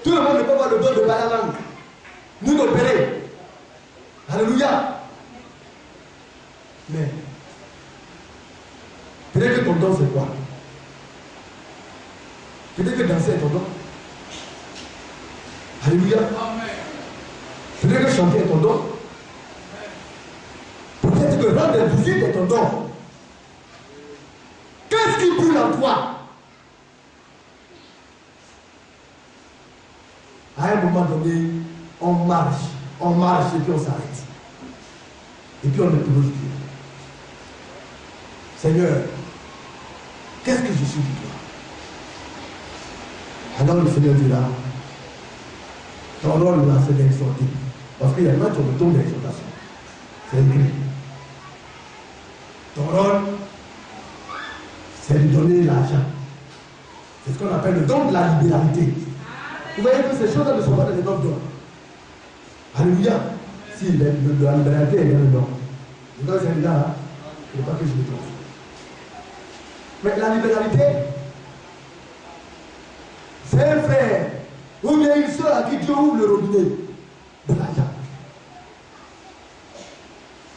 Tout le monde ne peut avoir le don de parler la langue. Nous d'opérer. Alléluia. Mais, peut-être que ton don c'est quoi? Peut-être que danser est ton don. Alléluia. Peut-être que chanter est ton don. Peut-être que rendre visite est ton don. Qu'est-ce qui brûle en toi? À un moment donné, on marche et puis on s'arrête. Et puis on interroge Dieu. Seigneur, qu'est-ce que je suis de toi? Alors le Seigneur dira, ton rôle là, c'est d'exhorter. Parce qu'il y a un autre don d'exhortation. C'est écrit. Ton rôle, c'est de donner l'argent. C'est ce qu'on appelle le don de la libéralité. Vous voyez que ces choses-là ne sont pas dans les dons d'or. Alléluia. Si la libéralité est dans le don. Le don, c'est là, il ne faut pas que je me trompe. Mais la libéralité, c'est un frère ou bien une soeur à qui Dieu ouvre le robinet de l'argent.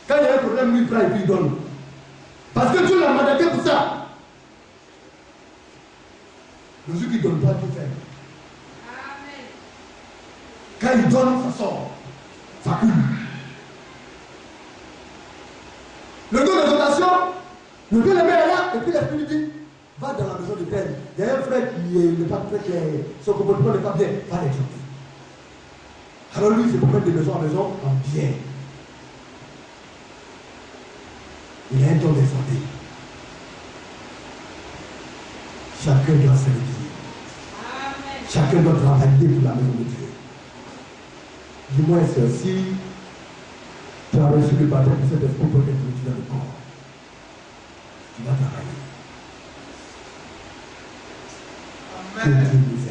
Quand il y a un problème, lui il prend et puis il donne. Parce que Dieu l'a mandaté pour ça. Le jour qui ne donne pas, Dieu fait. Quand il donne, ça sort. Ça coule. Le don d'exhortation, le bien-aimé est là, et puis l'esprit lui dit, va dans la maison de tel. Il y a un frère qui n'est pas très clair, son comportement n'est pas bien, va l'exhorter. Alors lui, il se promène de maison en maison en bien. Il a un don d'exhorter. Chacun doit servir. Chacun doit travailler pour la maison de Dieu. Dis-moi, si tu as reçu le baptême de cet esprit pour être dans le corps, tu vas travailler. Que Dieu nous